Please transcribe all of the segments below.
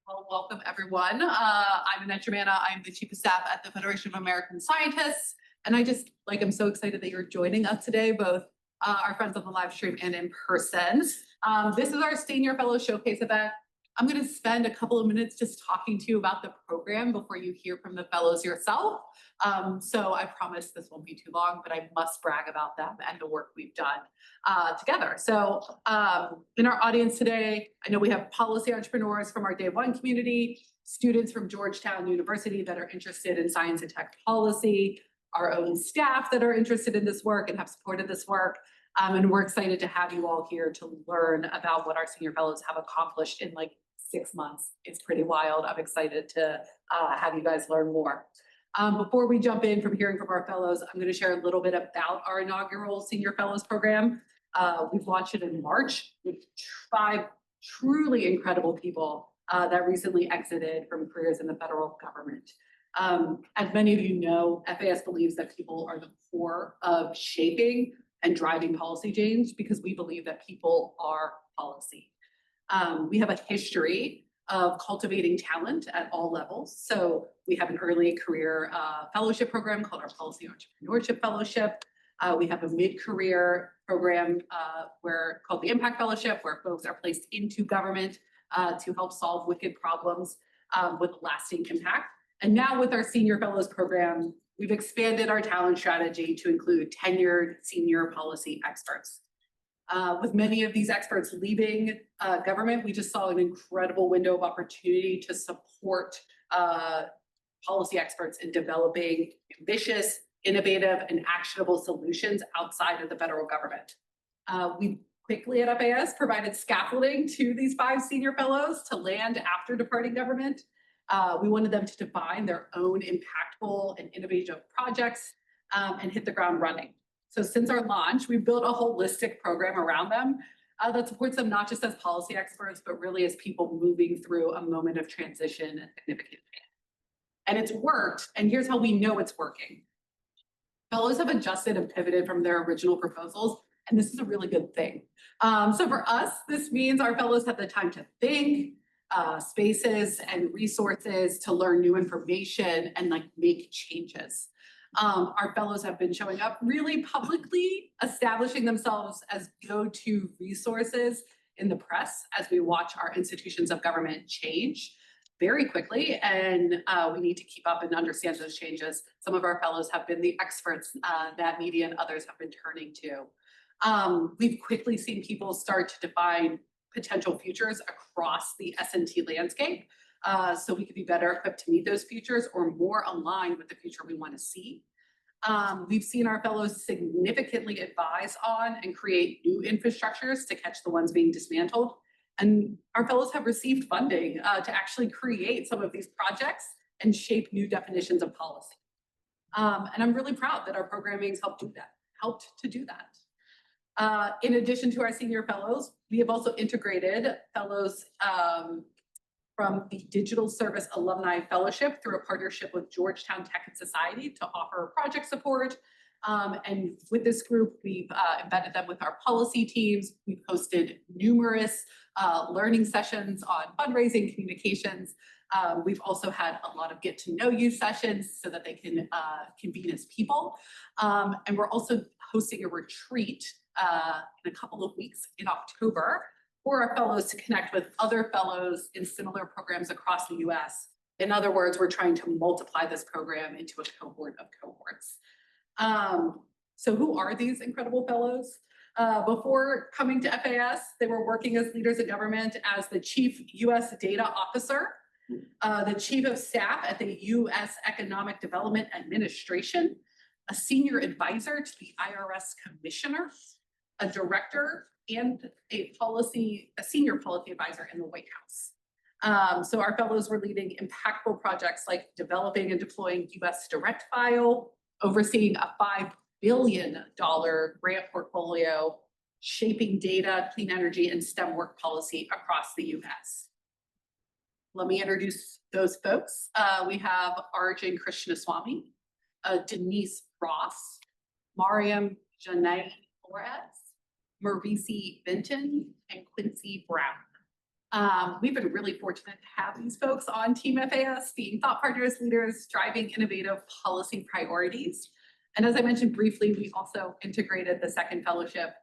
Well, welcome everyone. I'm Annette Germana. I'm the Chief of Staff at the Federation of American Scientists. And I'm so excited that you're joining us today, both our friends on the live stream and in person. This is our Senior Fellow Showcase event. I'm going to spend a couple of minutes just talking to you about the program before you hear from the fellows yourself. So I promise this won't be too long, but I must brag about them and the work we've done together. So in our audience today, I know we have policy entrepreneurs from our Day One community, students from Georgetown University that are interested in science and tech policy, our own staff that are interested in this work and have supported this work. And we're excited to have you all here to learn about what our senior fellows have accomplished in like 6 months. It's pretty wild. I'm excited to have you guys learn more. Before we jump in from hearing from our fellows, I'm going to share a little bit about our inaugural Senior Fellows program. We've launched it in March with 5 truly incredible people that recently exited from careers in the federal government. As many of you know, FAS believes that people are the core of shaping and driving policy change because we believe that people are policy. We have a history of cultivating talent at all levels. So we have an early career fellowship program called our Policy Entrepreneurship Fellowship. We have a mid-career program called the Impact Fellowship, where folks are placed into government to help solve wicked problems with lasting impact. And now with our Senior Fellows program, we've expanded our talent strategy to include tenured senior policy experts. With many of these experts leaving government, we just saw an incredible window of opportunity to support policy experts in developing ambitious, innovative, and actionable solutions outside of the federal government. We quickly at FAS provided scaffolding to these 5 senior fellows to land after departing government. We wanted them to define their own impactful and innovative projects and hit the ground running. So since our launch, we've built a holistic program around them that supports them not just as policy experts, but really as people moving through a moment of transition and significant change. And it's worked, and here's how we know it's working. Fellows have adjusted and pivoted from their original proposals, and this is a really good thing. So for us, this means our fellows have the time to think, spaces and resources to learn new information and make changes. Our fellows have been showing up really publicly, establishing themselves as go-to resources in the press as we watch our institutions of government change very quickly, and we need to keep up and understand those changes. Some of our fellows have been the experts that media and others have been turning to. We've quickly seen people start to define potential futures across the S&T landscape, so we could be better equipped to meet those futures or more aligned with the future we want to see. We've seen our fellows significantly advise on and create new infrastructures to catch the ones being dismantled. And our fellows have received funding to actually create some of these projects and shape new definitions of policy. And I'm really proud that our programming has helped to do that. In addition to our senior fellows, we have also integrated fellows from the Digital Service Alumni Fellowship through a partnership with Georgetown Tech and Society to offer project support. And with this group, we've embedded them with our policy teams. We've hosted numerous learning sessions on fundraising, communications. We've also had a lot of get to know you sessions so that they can convene as people. And we're also hosting a retreat in a couple of weeks in October for our fellows to connect with other fellows in similar programs across the US. In other words, we're trying to multiply this program into a cohort of cohorts. So who are these incredible fellows? Before coming to FAS, they were working as leaders of government as the Chief US Data Officer, the Chief of Staff at the US Economic Development Administration, a Senior Advisor to the IRS Commissioner, a Director, and a Senior Policy Advisor in the White House. So our fellows were leading impactful projects like developing and deploying US Direct File, overseeing a $5 billion grant portfolio, shaping data, clean energy, and STEM work policy across the US. Let me introduce those folks. We have Arjun Krishnaswamy, Denise Ross, Mariam Janay Flores, Maurice Benton, and Quincy Brown. We've been really fortunate to have these folks on Team FAS, being thought partners, leaders, driving innovative policy priorities. And as I mentioned briefly, we also integrated the second fellowship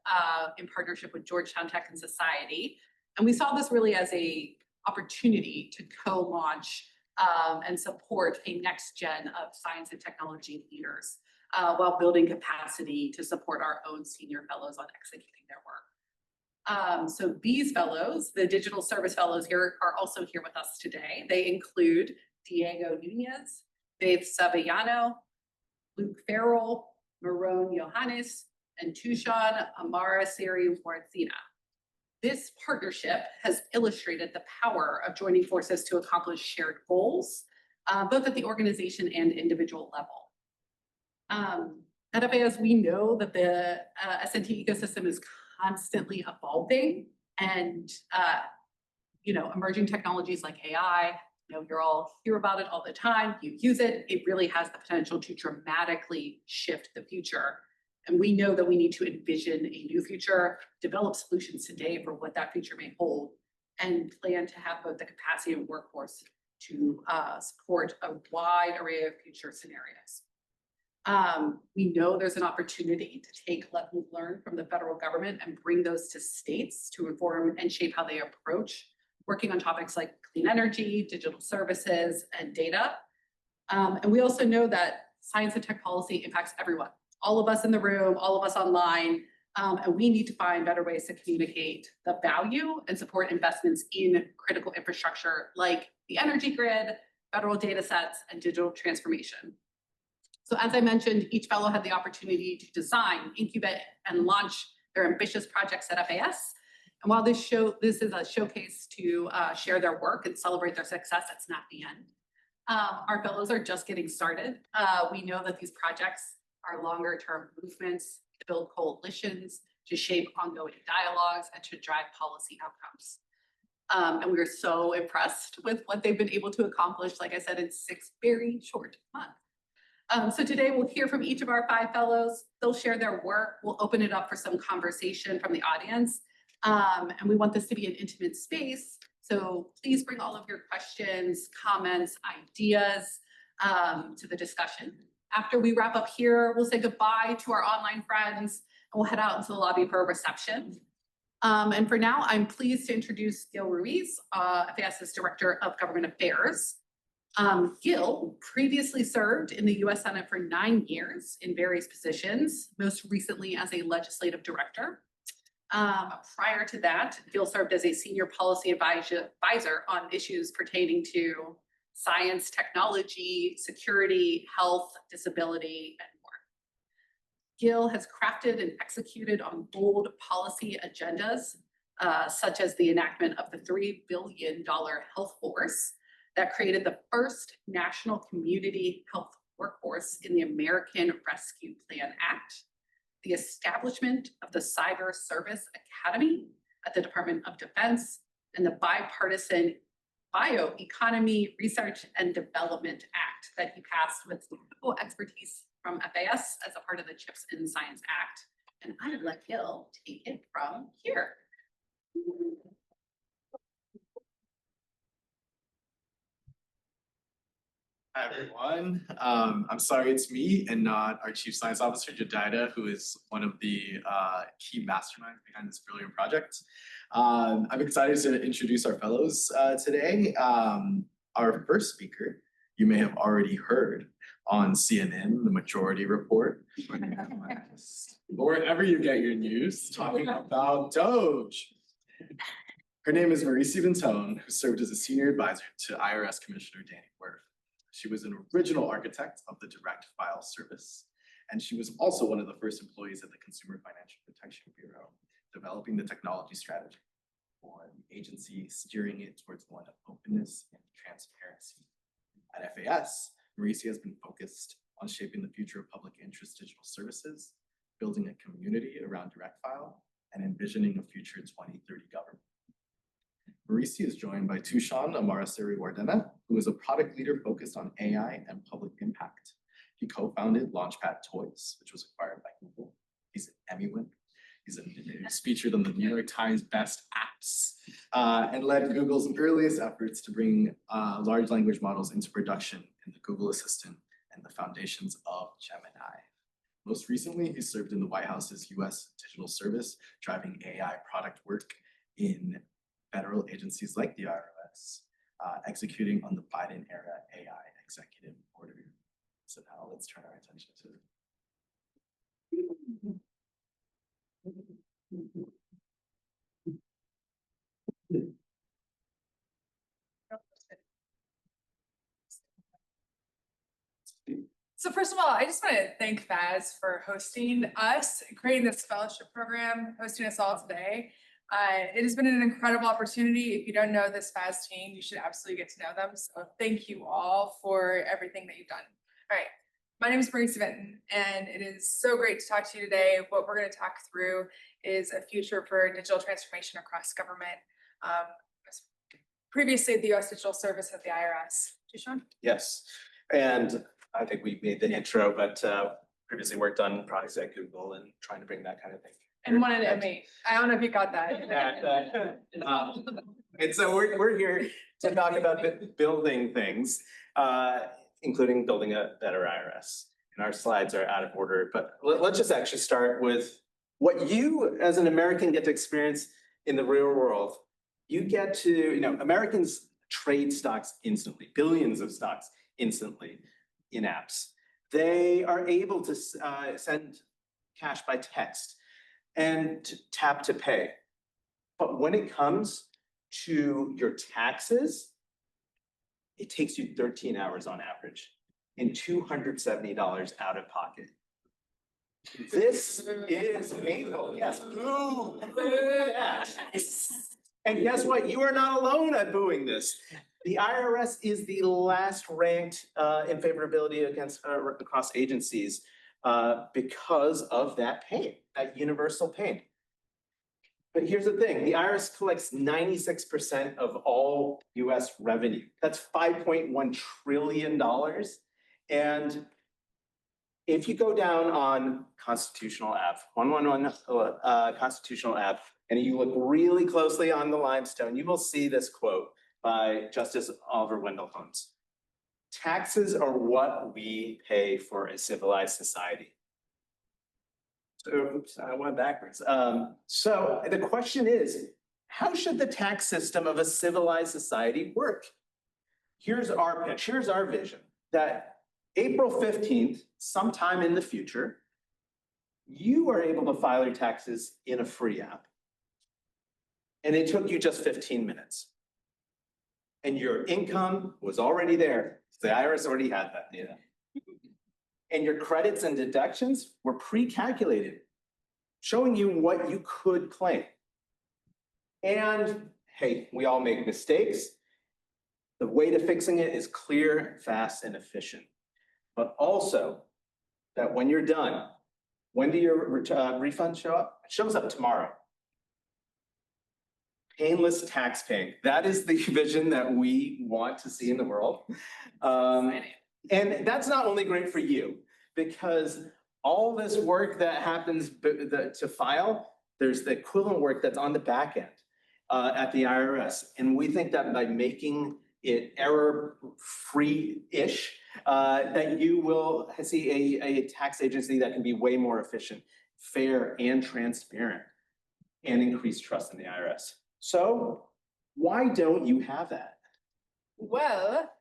in partnership with Georgetown Tech and Society. And we saw this really as a opportunity to co-launch and support a next gen of science and technology leaders while building capacity to support our own senior fellows on executing their work. So these fellows, the digital service fellows here, are also here with us today. They include Diego Nunez, Faith Savellano, Luke Farrell, Marone Johannes, and Tushan Amara Seri Wardzina. This partnership has illustrated the power of joining forces to accomplish shared goals, both at the organization and individual level. At FAS, we know that the SNT ecosystem is constantly evolving, and emerging technologies like AI, you all hear about it all the time, you use it, it really has the potential to dramatically shift the future. And we know that we need to envision a new future, develop solutions today for what that future may hold, and plan to have both the capacity and workforce to support a wide array of future scenarios. We know there's an opportunity to take lessons learned from the federal government and bring those to states to inform and shape how they approach working on topics like clean energy, digital services, and data. And we also know that science and tech policy impacts everyone, all of us in the room, all of us online, and we need to find better ways to communicate the value and support investments in critical infrastructure like the energy grid, federal data sets, and digital transformation. So as I mentioned, each fellow had the opportunity to design, incubate, and launch their ambitious projects at FAS. And while this is a showcase to share their work and celebrate their success, it's not the end. Our fellows are just getting started. We know that these projects are longer term movements to build coalitions, to shape ongoing dialogues, and to drive policy outcomes. And we are so impressed with what they've been able to accomplish, like I said, in 6 very short months. So today we'll hear from each of our 5 fellows. They'll share their work. We'll open it up for some conversation from the audience. And we want this to be an intimate space. So please bring all of your questions, comments, ideas to the discussion. After we wrap up here, we'll say goodbye to our online friends and we'll head out into the lobby for a reception. And for now, I'm pleased to introduce Gil Ruiz, FAS's Director of Government Affairs. Gil previously served in the US Senate for 9 years in various positions, most recently as a legislative director. Prior to that, Gil served as a senior policy advisor on issues pertaining to science, technology, security, health, disability, and more. Gil has crafted and executed on bold policy agendas, such as the enactment of the $3 billion health force that created the first national community health workforce in the American Rescue Plan Act, the establishment of the Cyber Service Academy at the Department of Defense, and the bipartisan Bioeconomy Research and Development Act that he passed with full expertise from FAS as a part of the CHIPS and Science Act. And I would let Gil take it from here. Hi, everyone. I'm sorry it's me and not our Chief Science Officer, Jedidah, who is one of the key masterminds behind this brilliant project. I'm excited to introduce our fellows today. Our first speaker, you may have already heard on CNN, the Majority Report, or wherever you get your news, talking about DOGE. Her name is Mauricie Ventone, who served as a senior advisor to IRS Commissioner Danny Wirth. She was an original architect of the Direct File Service, and she was also one of the first employees at the Consumer Financial Protection Bureau, developing the technology strategy for the agency, steering it towards one of openness and transparency. At FAS, Mauricie has been focused on shaping the future of public interest digital services, building a community around Direct File, and envisioning a future 2030 government. Mauricie is joined by Tushan Amara Seri Wardzina, who is a product leader focused on AI and public impact. He co-founded Launchpad Toys, which was acquired by Google. He's an Emmy winner. He's featured on the New York Times Best Apps and led Google's earliest efforts to bring large language models into production in the Google Assistant and the foundations of Gemini. Most recently, he served in the White House's U.S. Digital Service, driving AI product work in federal agencies like the IRS, executing on the Biden era AI executive order. So now let's turn our attention to So first of all, I just want to thank Faz for hosting us, creating this fellowship program, hosting us all today. It has been an incredible opportunity. If you don't know this Faz team, you should absolutely get to know them. So thank you all for everything that you've done. All right. My name is Marisa Vinton, and it is so great to talk to you today. What we're going to talk through is a future for digital transformation across government. Previously, the U.S. Digital Service at the IRS. Jishan? Yes, and I think we made the intro, but previously worked on products at Google and trying to bring that kind of thing. And one at M8. I don't know if you got that. And so we're here to talk about building things, including building a better IRS. And our slides are out of order, but let's just actually start with what you as an American get to experience in the real world. You get to, Americans trade stocks instantly, billions of stocks instantly in apps. They are able to send cash by text and tap to pay. But when it comes to your taxes, it takes you 13 hours on average and $270 out of pocket. This is painful. Yes. Boo. And guess what? You are not alone at booing this. The IRS is the last ranked in favorability against across agencies because of that pain, that universal pain. But here's the thing, the IRS collects 96% of all US revenue. That's $5.1 trillion. And if you go down on Constitutional Ave, 111 Constitutional Ave, and you look really closely on the limestone, you will see this quote by Justice Oliver Wendell Holmes. Taxes are what we pay for a civilized society. So, oops, I went backwards. So the question is, how should the tax system of a civilized society work? Here's our pitch, here's our vision, that April 15th, sometime in the future, you are able to file your taxes in a free app. And it took you just 15 minutes. And your income was already there. The IRS already had that data. And your credits and deductions were pre-calculated, showing you what you could claim. And hey, we all make mistakes. The way to fixing it is clear, fast, and efficient. But also that when you're done, when do your refunds show up? It shows up tomorrow. Painless tax paying. That is the vision that we want to see in the world. And that's not only great for you, because all this work that happens to file, there's the equivalent work that's on the back end at the IRS. And we think that by making it error-free-ish, that you will see a tax agency that can be way more efficient, fair, and transparent, and increase trust in the IRS. So why don't you have that? Well,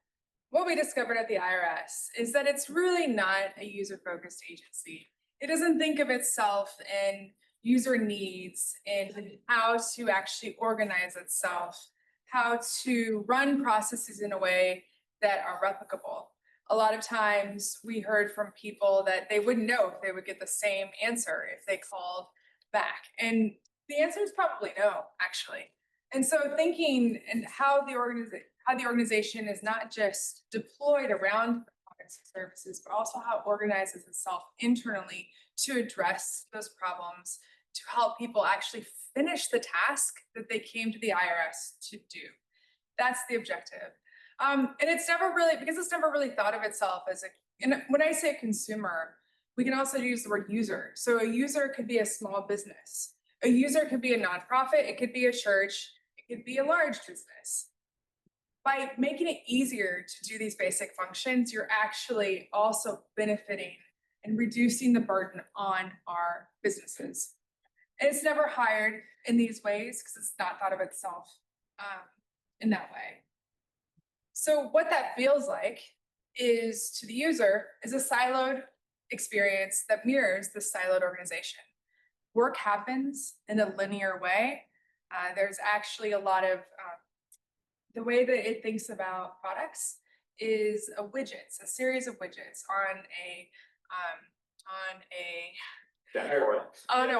what we discovered at the IRS is that it's really not a user-focused agency. It doesn't think of itself in user needs and how to actually organize itself, how to run processes in a way that are replicable. A lot of times we heard from people that they wouldn't know if they would get the same answer if they called back. And the answer is probably no, actually. And so thinking and how the organization is not just deployed around products and services, but also how it organizes itself internally to address those problems, to help people actually finish the task that they came to the IRS to do. That's the objective. And it's never really, because it's never really thought of itself as and when I say consumer, we can also use the word user. So a user could be a small business. A user could be a nonprofit, it could be a church, it could be a large business. By making it easier to do these basic functions, you're actually also benefiting and reducing the burden on our businesses. And it's never hired in these ways because it's not thought of itself in that way. So what that feels like is to the user is a siloed experience that mirrors the siloed organization. Work happens in a linear way. There's actually a lot of the way that it thinks about products is a series of widgets on a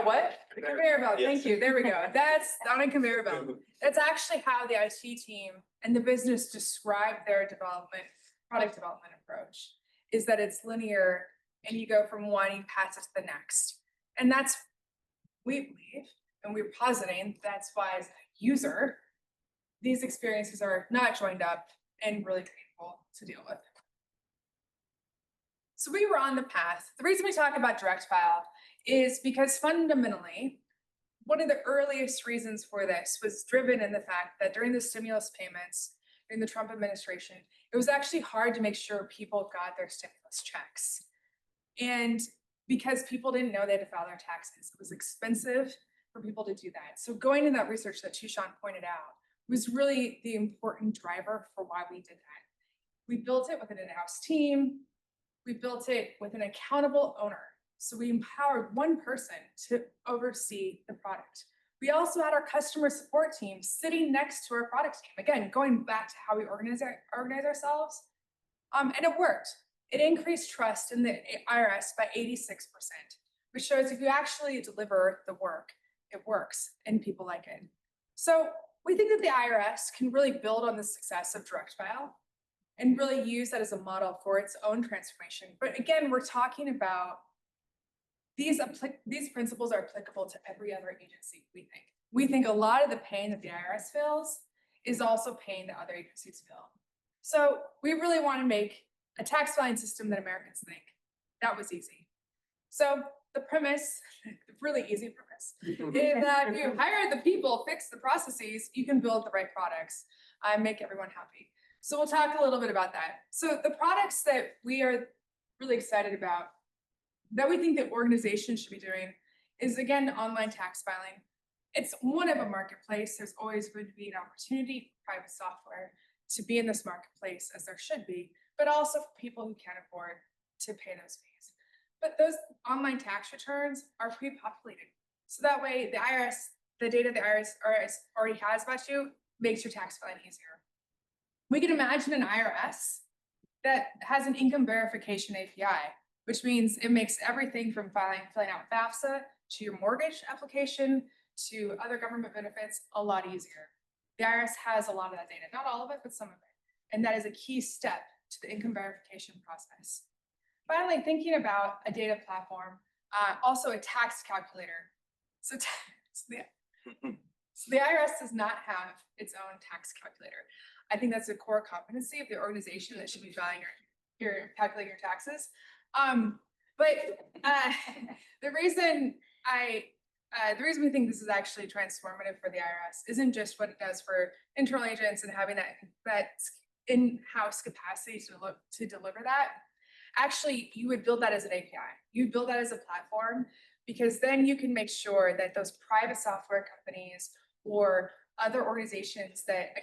what? A conveyor belt. Thank you. There we go. That's on a conveyor belt. That's actually how the IT team and the business describe their product development approach, is that it's linear and you go from one, you pass it to the next. And that's, we believe, and we're positing, that's why as a user, these experiences are not joined up and really painful to deal with. So we were on the path. The reason we talk about direct file is because fundamentally, one of the earliest reasons for this was driven in the fact that during the stimulus payments, during the Trump administration, it was actually hard to make sure people got their stimulus checks. And because people didn't know they had to file their taxes, it was expensive for people to do that. So going in that research that Tushan pointed out was really the important driver for why we did that. We built it with an in-house team. We built it with an accountable owner. So we empowered one person to oversee the product. We also had our customer support team sitting next to our product team. Again, going back to how we organize ourselves. And it worked. It increased trust in the IRS by 86%, which shows if you actually deliver the work, it works and people like it. So we think that the IRS can really build on the success of direct file and really use that as a model for its own transformation. But again, we're talking about these principles are applicable to every other agency, we think. We think a lot of the pain that the IRS feels is also pain that other agencies feel. So we really want to make a tax filing system that Americans think. That was easy. So the premise, the really easy premise, is that if you hire the people, fix the processes, you can build the right products and make everyone happy. So we'll talk a little bit about that. So the products that we are really excited about, that we think that organizations should be doing, is again, online tax filing. It's one of a marketplace. There's always going to be an opportunity for private software to be in this marketplace, as there should be, but also for people who can't afford to pay those fees. But those online tax returns are pre-populated. So that way the IRS, the data the IRS already has about you makes your tax filing easier. We can imagine an IRS that has an income verification API, which means it makes everything from filling out FAFSA to your mortgage application to other government benefits a lot easier. The IRS has a lot of that data, not all of it, but some of it. And that is a key step to the income verification process. Finally, thinking about a data platform, also a tax calculator. So the IRS does not have its own tax calculator. I think that's a core competency of the organization that should be calculating your taxes. The reason we think this is actually transformative for the IRS isn't just what it does for internal agents and having that in-house capacity to deliver that. Actually, you would build that as an API. You build that as a platform, because then you can make sure that those private software companies or other organizations that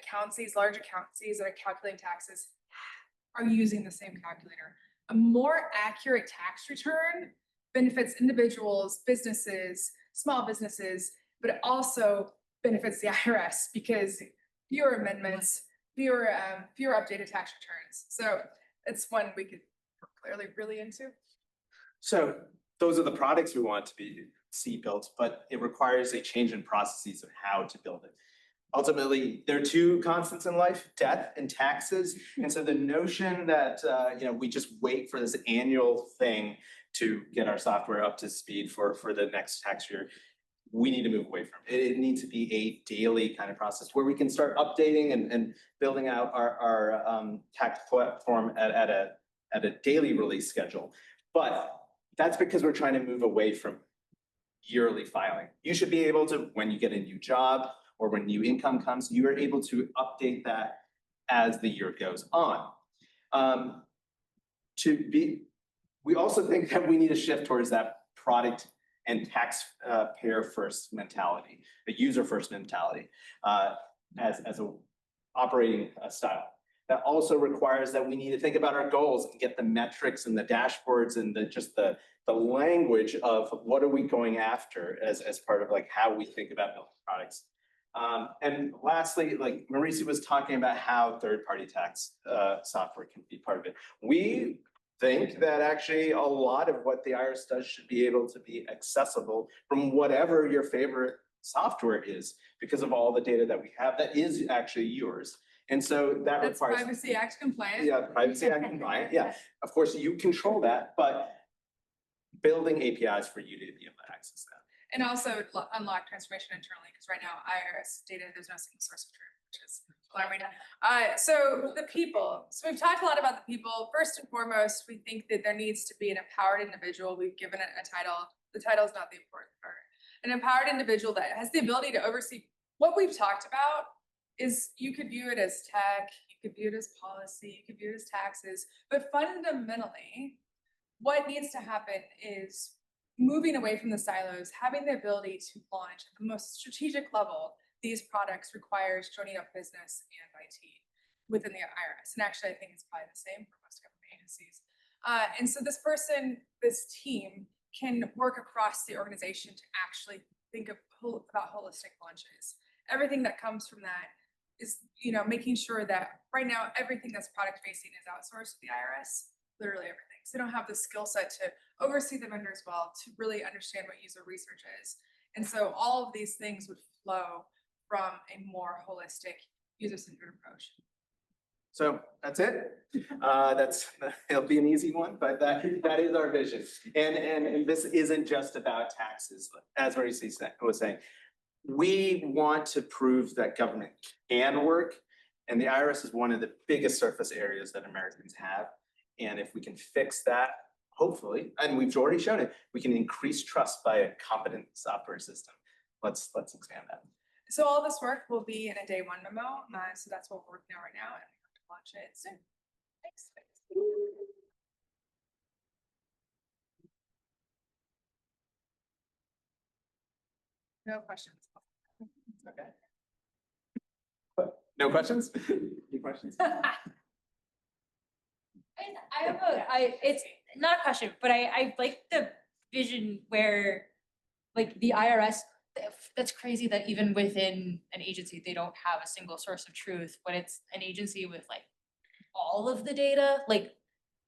large accountancies that are calculating taxes are using the same calculator. A more accurate tax return benefits individuals, businesses, small businesses, but it also benefits the IRS because fewer amendments, fewer updated tax returns. So it's one we could clearly really into. So those are the products we want to see built, but it requires a change in processes of how to build it. Ultimately, there are two constants in life: death and taxes. And so the notion that we just wait for this annual thing to get our software up to speed for the next tax year, we need to move away from it. It needs to be a daily kind of process where we can start updating and building out our tax platform at a daily release schedule. But that's because we're trying to move away from yearly filing. You should be able to, when you get a new job or when new income comes, you are able to update that as the year goes on. We also think that we need a shift towards that product and taxpayer first mentality, a user first mentality, as a operating style. That also requires that we need to think about our goals and get the metrics and the dashboards and the language of what are we going after as part of like how we think about building products. And lastly, like Marisa was talking about how third-party tax software can be part of it. We think that actually a lot of what the IRS does should be able to be accessible from whatever your favorite software is, because of all the data that we have that is actually yours. And so that That's requires. Privacy Act compliant. Yeah, Privacy Act compliant, yeah. Of course, you control that, but building APIs for you to be able to access that. And also unlock transformation internally, because right now IRS data, there's no single source of truth, which is alarming. So the people, so we've talked a lot about the people. First and foremost, we think that there needs to be an empowered individual. We've given it a title. The title is not the important part. An empowered individual that has the ability to oversee what we've talked about. Is you could view it as tech, you could view it as policy, you could view it as taxes, but fundamentally, what needs to happen is moving away from the silos, having the ability to launch at the most strategic level these products requires joining up business and IT within the IRS. And actually, I think it's probably the same for most government agencies. And so this person, this team can work across the organization to actually think about holistic launches. Everything that comes from that is, making sure that right now, everything that's product facing is outsourced to the IRS, literally everything. So they don't have the skill set to oversee the vendors well, to really understand what user research is. And so all of these things would flow from a more holistic user-centered approach. So that's it. It'll be an easy one, but that is our vision. And this isn't just about taxes, as Marisa was saying. We want to prove that government can work, and the IRS is one of the biggest surface areas that Americans have. And if we can fix that, hopefully, and we've already shown it, we can increase trust by a competent software system. Let's expand that. So all this work will be in a day one memo. So that's what we're working on right now, and we hope to launch it soon. Thanks. No questions. Okay. No questions? Any questions? It's not a question, but I like the vision where like the IRS, that's crazy that even within an agency, they don't have a single source of truth, when it's an agency with like all of the data, like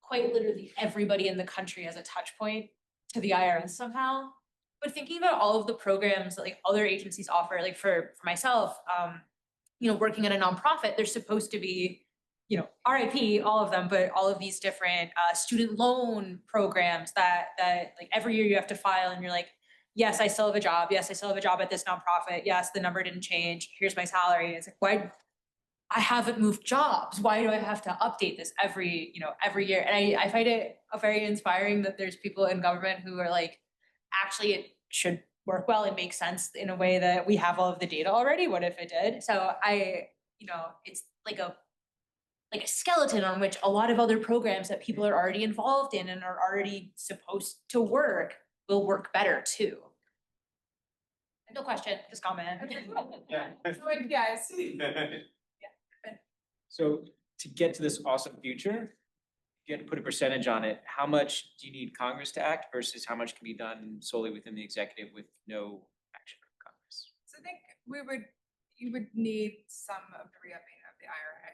quite literally everybody in the country has a touch point to the IRS somehow. But thinking about all of the programs that like other agencies offer, like for myself, working at a nonprofit, there's supposed to be, RIP, all of them, but all of these different student loan programs that like every year you have to file and you're like, yes, I still have a job. Yes, I still have a job at this nonprofit. Yes, the number didn't change. Here's my salary. It's like, why? I haven't moved jobs. Why do I have to update this every year? And I find it very inspiring that there's people in government who are like, actually, it should work well. It makes sense in a way that we have all of the data already. What if it did? So it's like a skeleton on which a lot of other programs that people are already involved in and are already supposed to work will work better too. No question, just comment. Yeah. So guys. So to get to this awesome future, you had to put a percentage on it. How much do you need Congress to act versus how much can be done solely within the executive with no action from Congress? So I think you would need some of the re-upping of the IRA,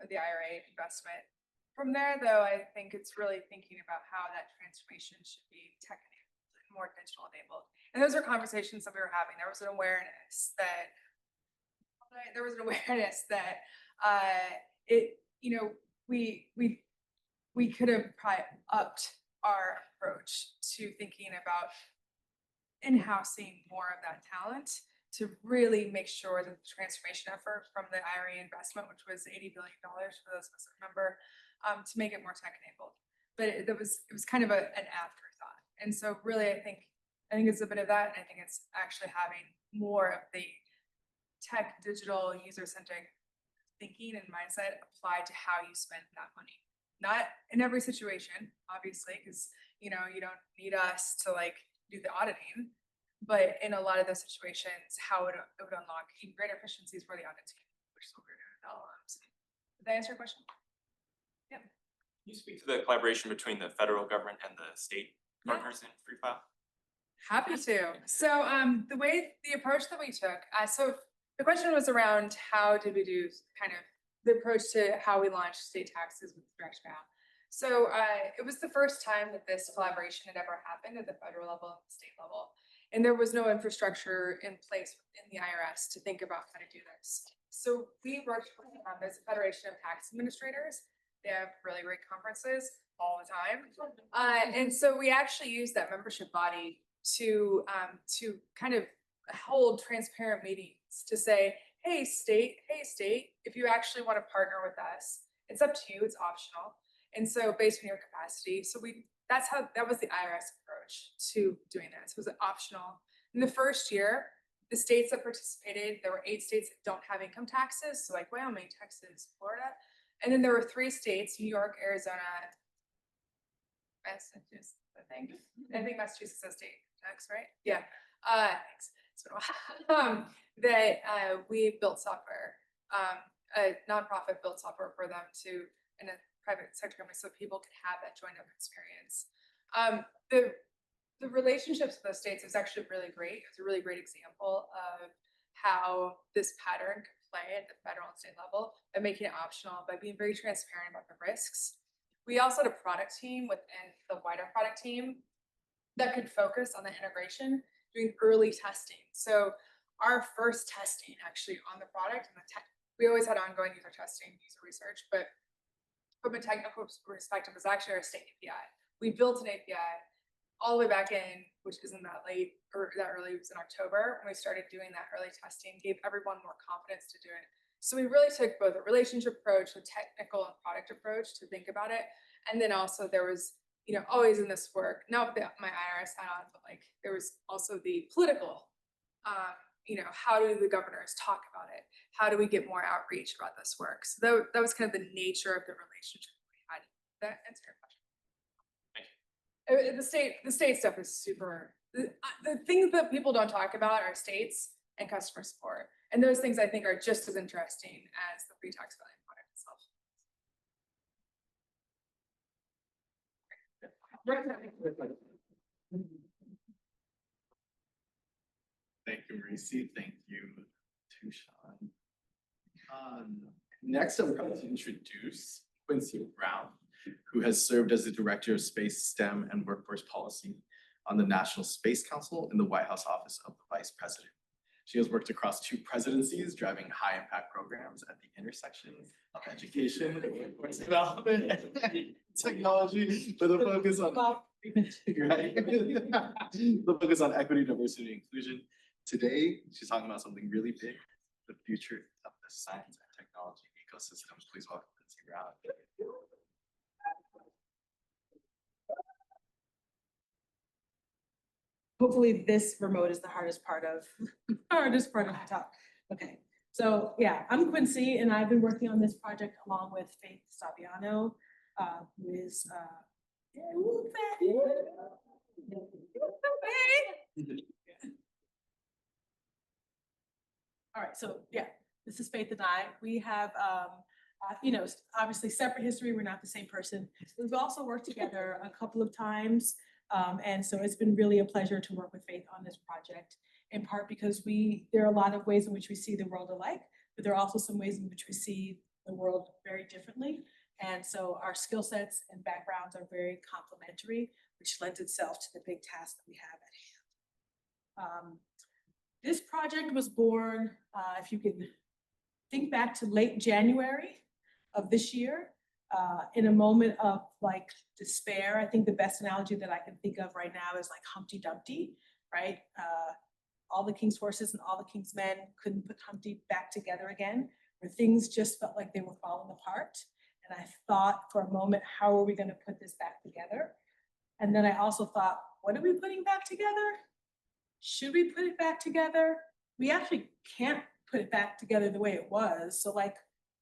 the IRA investment. From there, though, I think it's really thinking about how that transformation should be tech-enabled and more digital enabled. And those are conversations that we were having. There was an awareness that we could have probably upped our approach to thinking about in-housing more of that talent to really make sure that the transformation effort from the IRA investment, which was $80 billion for those of us that remember, to make it more tech-enabled. But it was kind of an afterthought. And so really, I think I think it's a bit of that, and I think it's actually having more of the tech, digital, user-centric thinking and mindset applied to how you spend that money. Not in every situation, obviously, because, you know, you don't need us to like do the auditing. But in a lot of those situations, how it would unlock even greater efficiencies for the audit team, which is what we're doing with LLMs. Did that answer your question? Can you speak to the collaboration between the federal government and the state Yeah. partners in Free File? Happy to. So the approach that we took, so the question was around how did we do kind of the approach to how we launched state taxes with direct mail. So it was the first time that this collaboration had ever happened at the federal level and the state level. And there was no infrastructure in place in the IRS to think about how to do this. So we worked with as a Federation of Tax Administrators. They have really great conferences all the time. And so we actually used that membership body to kind of hold transparent meetings to say, hey state, if you actually want to partner with us, it's up to you, it's optional. And so based on your capacity, so that was the IRS approach to doing this. It was optional. In the first year, the states that participated, there were 8 states that don't have income taxes, so like Wyoming, Texas, Florida. And then there were 3 states, New York, Arizona, Massachusetts, I think Massachusetts has state tax, right? Yeah. Thanks. It's been a while. That we built software, a nonprofit built software for them to, in a private sector company, so people could have that joined up experience. The relationships with the states is actually really great. It's a really great example of how this pattern could play at the federal and state level by making it optional, by being very transparent about the risks. We also had a product team within the wider product team that could focus on the integration, doing early testing. So our first testing actually on the product and the tech, we always had ongoing user testing, user research, but from a technical perspective, it's actually our state API. We built an API all the way back in, which isn't that late or that early, it was in October, when we started doing that early testing, gave everyone more confidence to do it. So we really took both a relationship approach, a technical and product approach to think about it. And then also there was, you know, always in this work, not with my IRS hat on, but like there was also the political, you know, how do the governors talk about it? How do we get more outreach about this work? So that was kind of the nature of the relationship we had. That answer your question? The state stuff is super, the things that people don't talk about are states and customer support. And those things I think are just as interesting as the pre-tax filing product itself. Thank you, Marisi. Thank you, Tushan. Next, I'm going to introduce Quincy Brown, who has served as the Director of Space, STEM, and Workforce Policy on the National Space Council in the White House Office of the Vice President. She has worked across 2 presidencies, driving high-impact programs at the intersection of education, workforce development, and technology, with a focus on the focus on equity, diversity, and inclusion. Today, she's talking about something really big, the future of the science and technology ecosystem. Please welcome Quincy Brown. Hopefully this remote is the hardest part of the talk. Okay, so yeah, I'm Quincy and I've been working on this project along with Faith Saviano, who is all right, so yeah, this is Faith and I. We have you know, obviously separate history, we're not the same person. We've also worked together a couple of times. And so it's been really a pleasure to work with Faith on this project, in part because there are a lot of ways in which we see the world alike, but there are also some ways in which we see the world very differently. And so our skill sets and backgrounds are very complementary, which lends itself to the big task that we have at hand. This project was born, if you can think back to late January of this year, in a moment of like despair. I think the best analogy that I can think of right now is like Humpty Dumpty, right? All the king's horses and all the king's men couldn't put Humpty back together again, where things just felt like they were falling apart. And I thought for a moment, how are we going to put this back together? And then I also thought, what are we putting back together? should we put it back together? We actually can't put it back together the way it was. So like,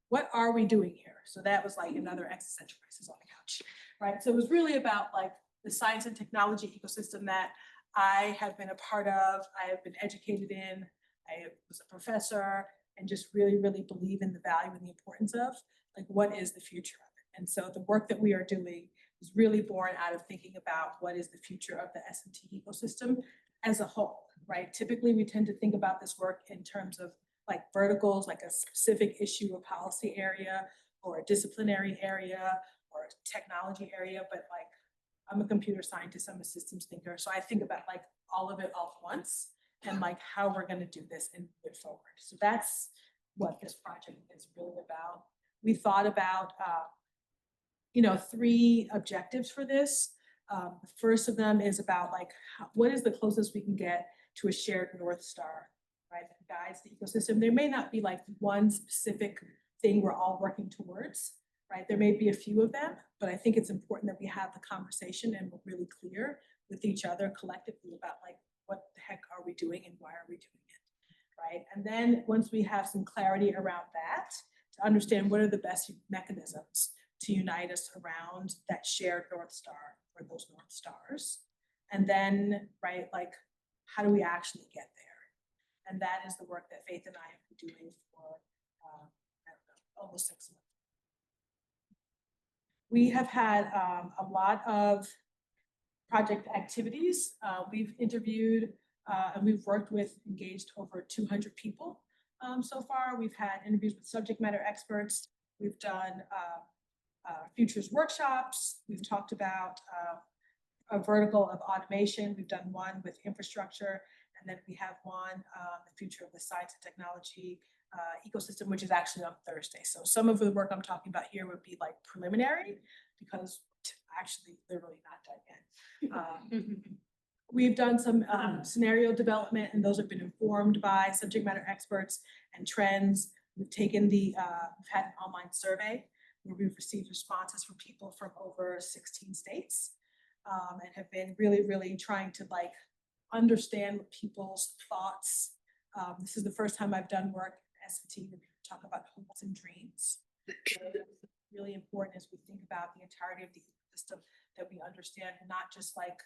what are we doing here? So that was like another existential crisis on the couch, right? So it was really about like the science and technology ecosystem that I have been a part of, I have been educated in, I was a professor, and just really, really believe in the value and the importance of, like, what is the future of it? And so the work that we are doing is really born out of thinking about what is the future of the S&T ecosystem as a whole, right? Typically, we tend to think about this work in terms of like verticals, like a specific issue or policy area, or a disciplinary area, or a technology area, but like, I'm a computer scientist, I'm a systems thinker, so I think about like all of it all at once, and like how we're gonna do this and move it forward. So that's what this project is really about. We thought about, 3 objectives for this. The first of them is about like, what is the closest we can get to a shared North Star, right? That guides the ecosystem. There may not be like one specific thing we're all working towards, right? There may be a few of them, but I think it's important that we have the conversation and we're really clear with each other collectively about like, what the heck are we doing and why are we doing it, right? And then once we have some clarity around that, to understand what are the best mechanisms to unite us around that shared North Star or those North Stars. And then, right, like, how do we actually get there? And that is the work that Faith and I have been doing for, I don't know, almost 6 months. We have had a lot of project activities. We've interviewed and we've worked with, engaged over 200 people so far. We've had interviews with subject matter experts. We've done futures workshops. We've talked about a vertical of automation. We've done one with infrastructure, and then we have one, the future of the science and technology ecosystem, which is actually on Thursday. So some of the work I'm talking about here would be like preliminary, because actually literally not done yet. We've done some scenario development, and those have been informed by subject matter experts and trends. We've taken we've had an online survey where we've received responses from people from over 16 states, and have been really, really trying to like understand what people's thoughts. This is the first time I've done work at S&T where people talk about hopes and dreams. Really important as we think about the entirety of the ecosystem, that we understand not just like,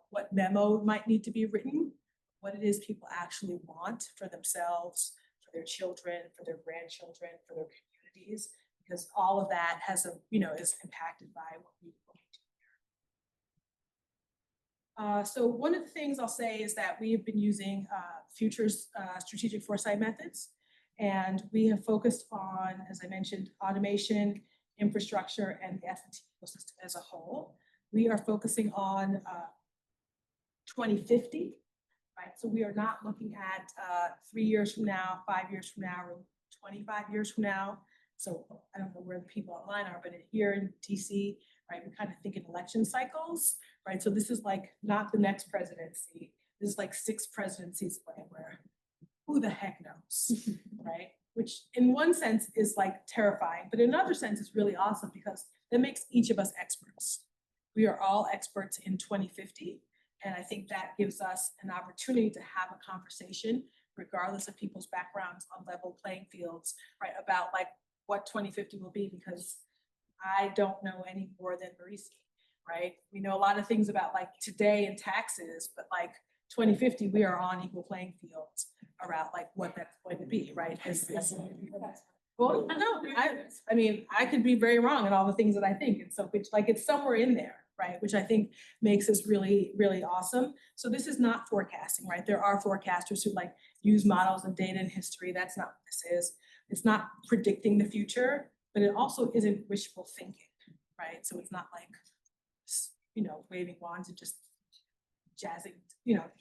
what memo might need to be written, what it is people actually want for themselves, for their children, for their grandchildren, for their communities, because all of that has is impacted by what we do here. So one of the things I'll say is that we have been using Futures strategic foresight methods, and we have focused on, as I mentioned, automation, infrastructure, and the S&T ecosystem as a whole. We are focusing on 2050, right? So we are not looking at 3 years from now, 5 years from now, or 25 years from now. So I don't know where the people online are, but here in DC, right, we kind of think in election cycles, right? So this is like not the next presidency. This is like 6 presidencies away, where who the heck knows, right? Which in one sense is like terrifying, but in another sense is really awesome, because that makes each of us experts. We are all experts in 2050. And I think that gives us an opportunity to have a conversation, regardless of people's backgrounds, on level playing fields, right? About like what 2050 will be, because I don't know any more than Marisi, right? We know a lot of things about like today and taxes, but like 2050, we are on equal playing fields around like what that's going to be, right? Well, no, I mean, I could be very wrong in all the things that I think. And so it's somewhere in there, right? Which I think makes us really, really awesome. So this is not forecasting, right? There are forecasters who like use models of data and history. That's not what this is. It's not predicting the future, but it also isn't wishful thinking, right? So it's not like, waving wands and just jazzing,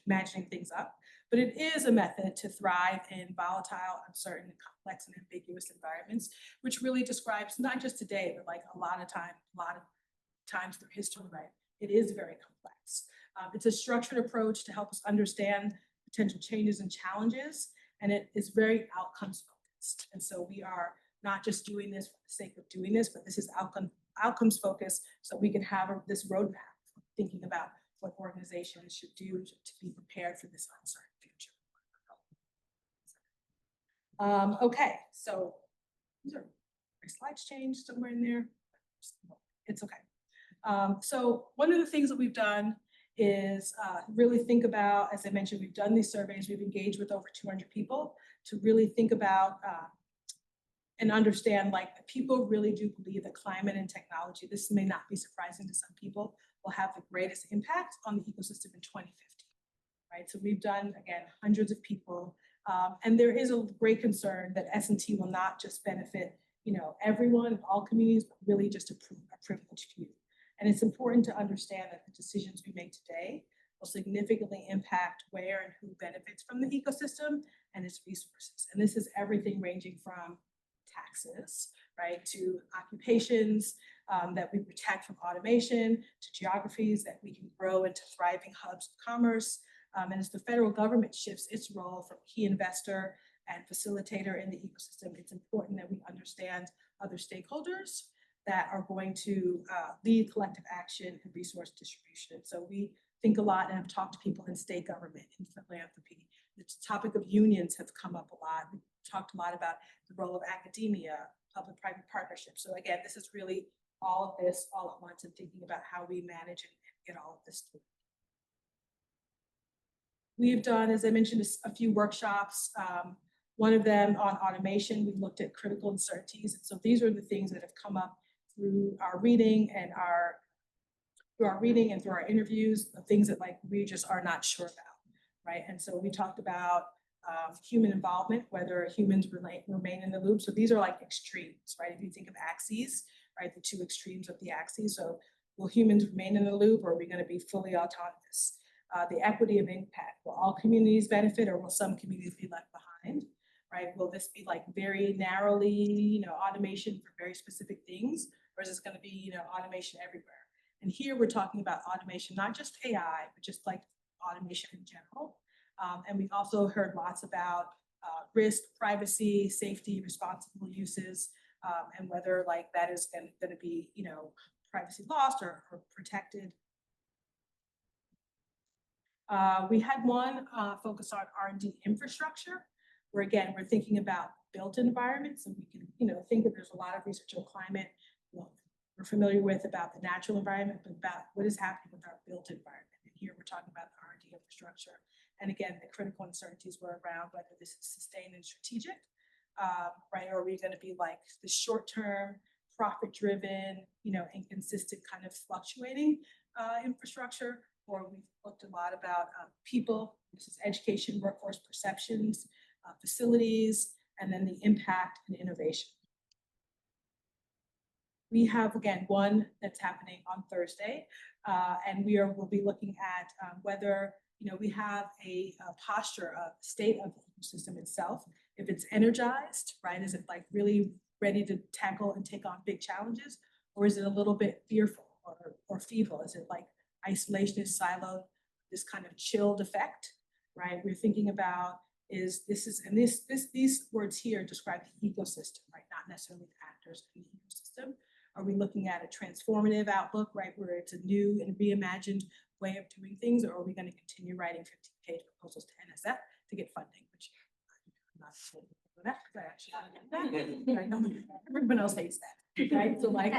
imagining things up. But it is a method to thrive in volatile, uncertain, complex, and ambiguous environments, which really describes not just today, but like a lot of times through history, right? It is very complex. It's a structured approach to help us understand potential changes and challenges, and it is very outcomes focused. And so we are not just doing this for the sake of doing this, but this is outcomes focused, so we can have this roadmap thinking about what organizations should do to be prepared for this uncertain future. Okay, so these are, my slides changed somewhere in there. It's okay. So one of the things that we've done is really think about, as I mentioned, we've done these surveys, we've engaged with over 200 people to really think about and understand, like, that people really do believe that climate and technology, this may not be surprising to some people, will have the greatest impact on the ecosystem in 2050, right? So we've done, again, hundreds of people, and there is a great concern that S&T will not just benefit, you know, everyone, all communities, but really just a privileged few. And it's important to understand that the decisions we make today will significantly impact where and who benefits from the ecosystem and its resources. And this is everything ranging from taxes, right, to occupations that we protect from automation, to geographies that we can grow into thriving hubs of commerce. And as the federal government shifts its role from key investor and facilitator in the ecosystem, it's important that we understand other stakeholders that are going to lead collective action and resource distribution. So we think a lot and have talked to people in state government, in philanthropy. The topic of unions have come up a lot. We talked a lot about the role of academia, public-private partnerships. So again, this is really all of this all at once and thinking about how we manage and get all of this through. We have done, as I mentioned, a few workshops. One of them on automation, we looked at critical uncertainties. And so these are the things that have come up through our reading and through our interviews, the things that, like, we just are not sure about, right? And so we talked about human involvement, whether humans remain in the loop. So these are like extremes, right? If you think of axes, right, the two extremes of the axes. So will humans remain in the loop, or are we going to be fully autonomous? The equity of impact, will all communities benefit, or will some communities be left behind, right? Will this be like very narrowly, you know, automation for very specific things, or is this going to be, you know, automation everywhere? And here we're talking about automation, not just AI, but just like automation in general. And we also heard lots about risk, privacy, safety, responsible uses, and whether, like, that is going to be, you know, privacy lost or protected. We had one focus on R&D infrastructure, where again, we're thinking about built environments, and we can, you know, think that there's a lot of research on climate, well, we're familiar with about the natural environment, but about what is happening with our built environment. And here we're talking about the R&D infrastructure. And again, the critical uncertainties were around whether this is sustained and strategic, right? Or are we going to be like the short-term, profit-driven, you know, inconsistent kind of fluctuating infrastructure? Or we've looked a lot about people, this is education, workforce perceptions, facilities, and then the impact and innovation. We have, again, one that's happening on Thursday, and we'll be looking at whether, you know, we have a posture of the state of the ecosystem itself. If it's energized, right? Is it like really ready to tackle and take on big challenges? Or is it a little bit fearful or feeble? Is it like isolationist, siloed, this kind of chilled effect, right? We're thinking about these words here describe the ecosystem, right? Not necessarily the actors in the ecosystem. Are we looking at a transformative outlook, right? Where it's a new and reimagined way of doing things, or are we going to continue writing 15-page proposals to NSF to get funding, which I'm not saying that, because I actually I know everyone else hates that, right? So like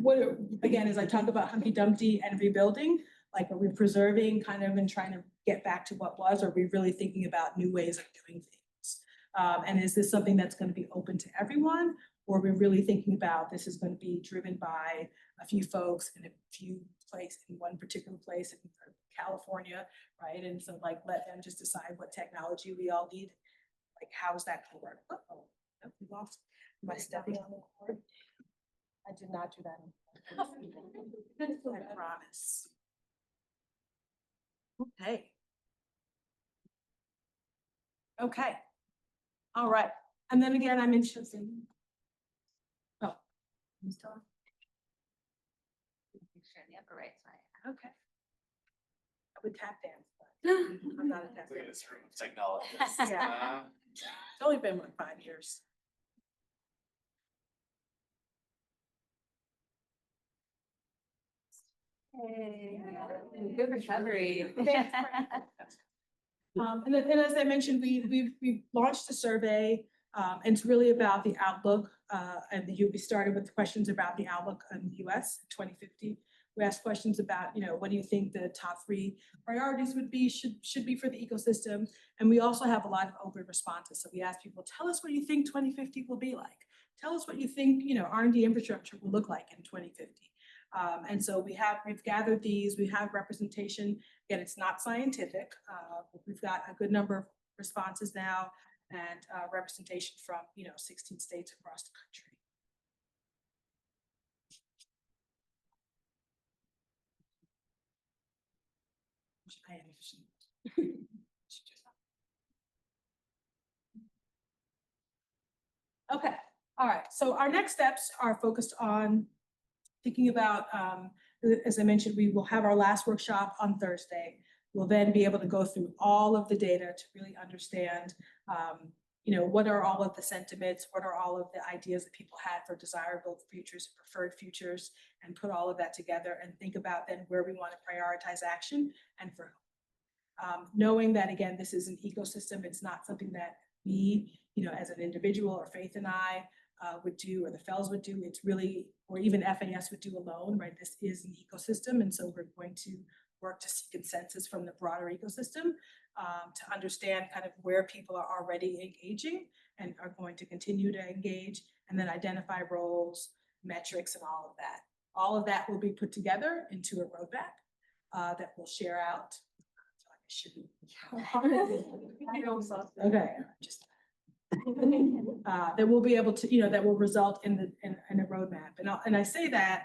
what, again, as I talk about Humpty Dumpty and rebuilding, like, are we preserving kind of and trying to get back to what was, or are we really thinking about new ways of doing things? And is this something that's going to be open to everyone? Or are we really thinking about this is going to be driven by a few folks in a few places, in one particular place in California, right? And so, like, let them just decide what technology we all need. Like, how is that going to work? Uh-oh, we lost. Am I stepping on the cord? I did not do that. I promise. Okay. Okay. All right. And then again, I'm interested in. Oh, I'm still on. Picture in the upper right side. Okay. I would tap dance, but I'm not a tap Look at dancer. this room of technologists. Yeah. It's only been like 5 years. Good recovery. And then, and as I mentioned, we've launched a survey, and it's really about the outlook, we started with questions about the outlook in the US 2050. We asked questions about, what do you think the top 3 priorities would be, should be for the ecosystem? And we also have a lot of open responses. So we asked people, tell us what you think 2050 will be like. Tell us what you think, R&D infrastructure will look like in 2050. And so we've gathered these, we have representation. Again, it's not scientific. We've got a good number of responses now and representation from, 16 states across the country. Okay, all right. So our next steps are focused on thinking about, as I mentioned, we will have our last workshop on Thursday. We'll then be able to go through all of the data to really understand, what are all of the sentiments, what are all of the ideas that people had for desirable futures, preferred futures, and put all of that together and think about then where we want to prioritize action and for whom. Knowing that, again, this is an ecosystem, it's not something that we, as an individual or Faith and I would do, or the fellows would do, it's really, or even FAS would do alone, right? This is an ecosystem. And so we're going to work to seek consensus from the broader ecosystem to understand kind of where people are already engaging and are going to continue to engage, and then identify roles, metrics, and all of that. All of that will be put together into a roadmap that we'll share out. Okay, just that we'll be able to, that will result in a roadmap. And I say that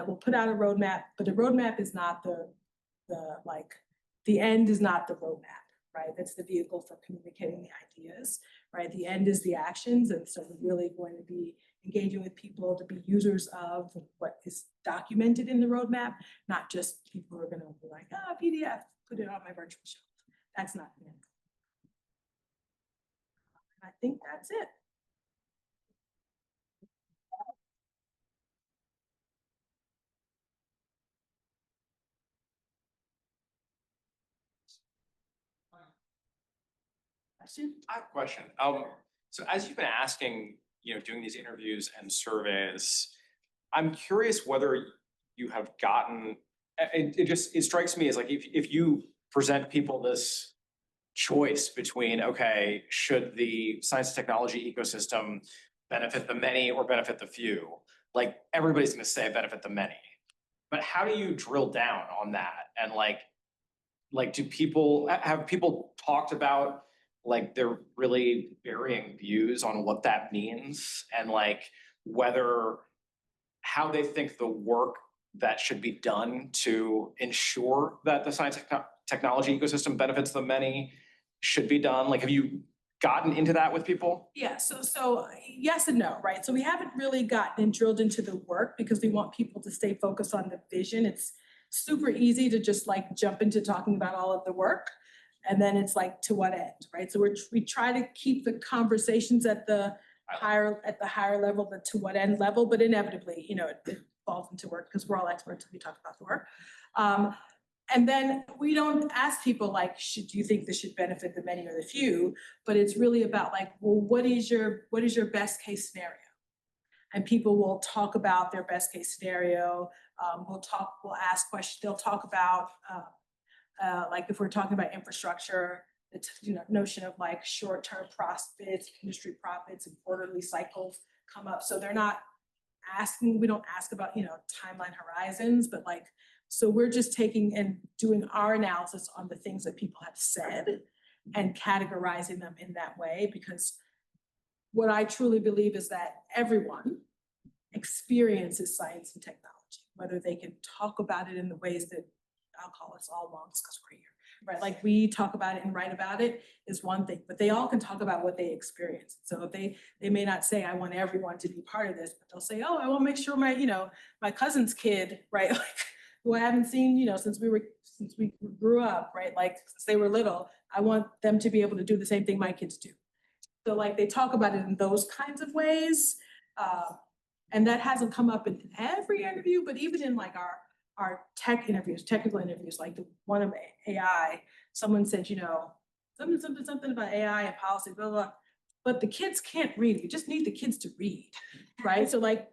we'll put out a roadmap, but the roadmap is not the end is not the roadmap, right? That's the vehicle for communicating the ideas, right? The end is the actions. And so we're really going to be engaging with people to be users of what is documented in the roadmap, not just people who are going to be like, PDF, put it on my virtual shelf. That's not the end. I think that's it. Question? I have a question. So as you've been asking, doing these interviews and surveys, I'm curious whether you have gotten, it strikes me as like, if you present people this choice between, okay, should the science and technology ecosystem benefit the many or benefit the few? Like everybody's gonna say benefit the many. But how do you drill down on that? And like have people talked about like their really varying views on what that means, and like how they think the work that should be done to ensure that the science technology ecosystem benefits the many should be done? Like, have you gotten into that with people? Yeah, so yes and no, right? So we haven't really gotten drilled into the work because we want people to stay focused on the vision. It's super easy to just like jump into talking about all of the work. And then it's like, to what end, right? So we try to keep the conversations at the higher level, the to what end level, but inevitably, it falls into work because we're all experts and we talk about the work. And then we don't ask people like, do you think this should benefit the many or the few? But it's really about like, well, what is your best case scenario? And people will talk about their best case scenario. We'll ask questions. They'll talk about, like if we're talking about infrastructure, the notion of like short-term profits, industry profits, and quarterly cycles come up. So they're not asking, we don't ask about, timeline horizons, but like, so we're just taking and doing our analysis on the things that people have said and categorizing them in that way, because what I truly believe is that everyone experiences science and technology, whether they can talk about it in the ways that I'll call us all monks because we're here, right? Like we talk about it and write about it is one thing, but they all can talk about what they experience. So if they may not say, I want everyone to be part of this, but they'll say, oh, I want to make sure my cousin's kid, right? Like who I haven't seen, since we grew up, right? Like since they were little, I want them to be able to do the same thing my kids do. So like they talk about it in those kinds of ways. And that hasn't come up in every interview, but even in like our our tech interviews, technical interviews, like the one of AI, someone said, you know, something about AI and policy, blah, blah, blah. But the kids can't read. We just need the kids to read, right? So like,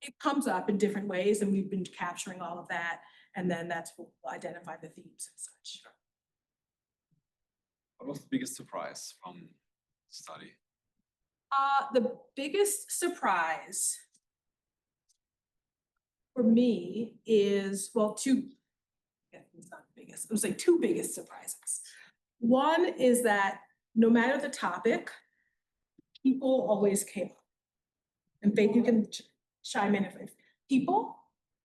it comes up in different ways, and we've been capturing all of that. And then that's what will identify the themes and such. What was the biggest surprise from the study? The biggest surprise for me is, well, it's not the biggest, I would say two biggest surprises. One is that no matter the topic, people always came up. And Faith, you can chime in if people,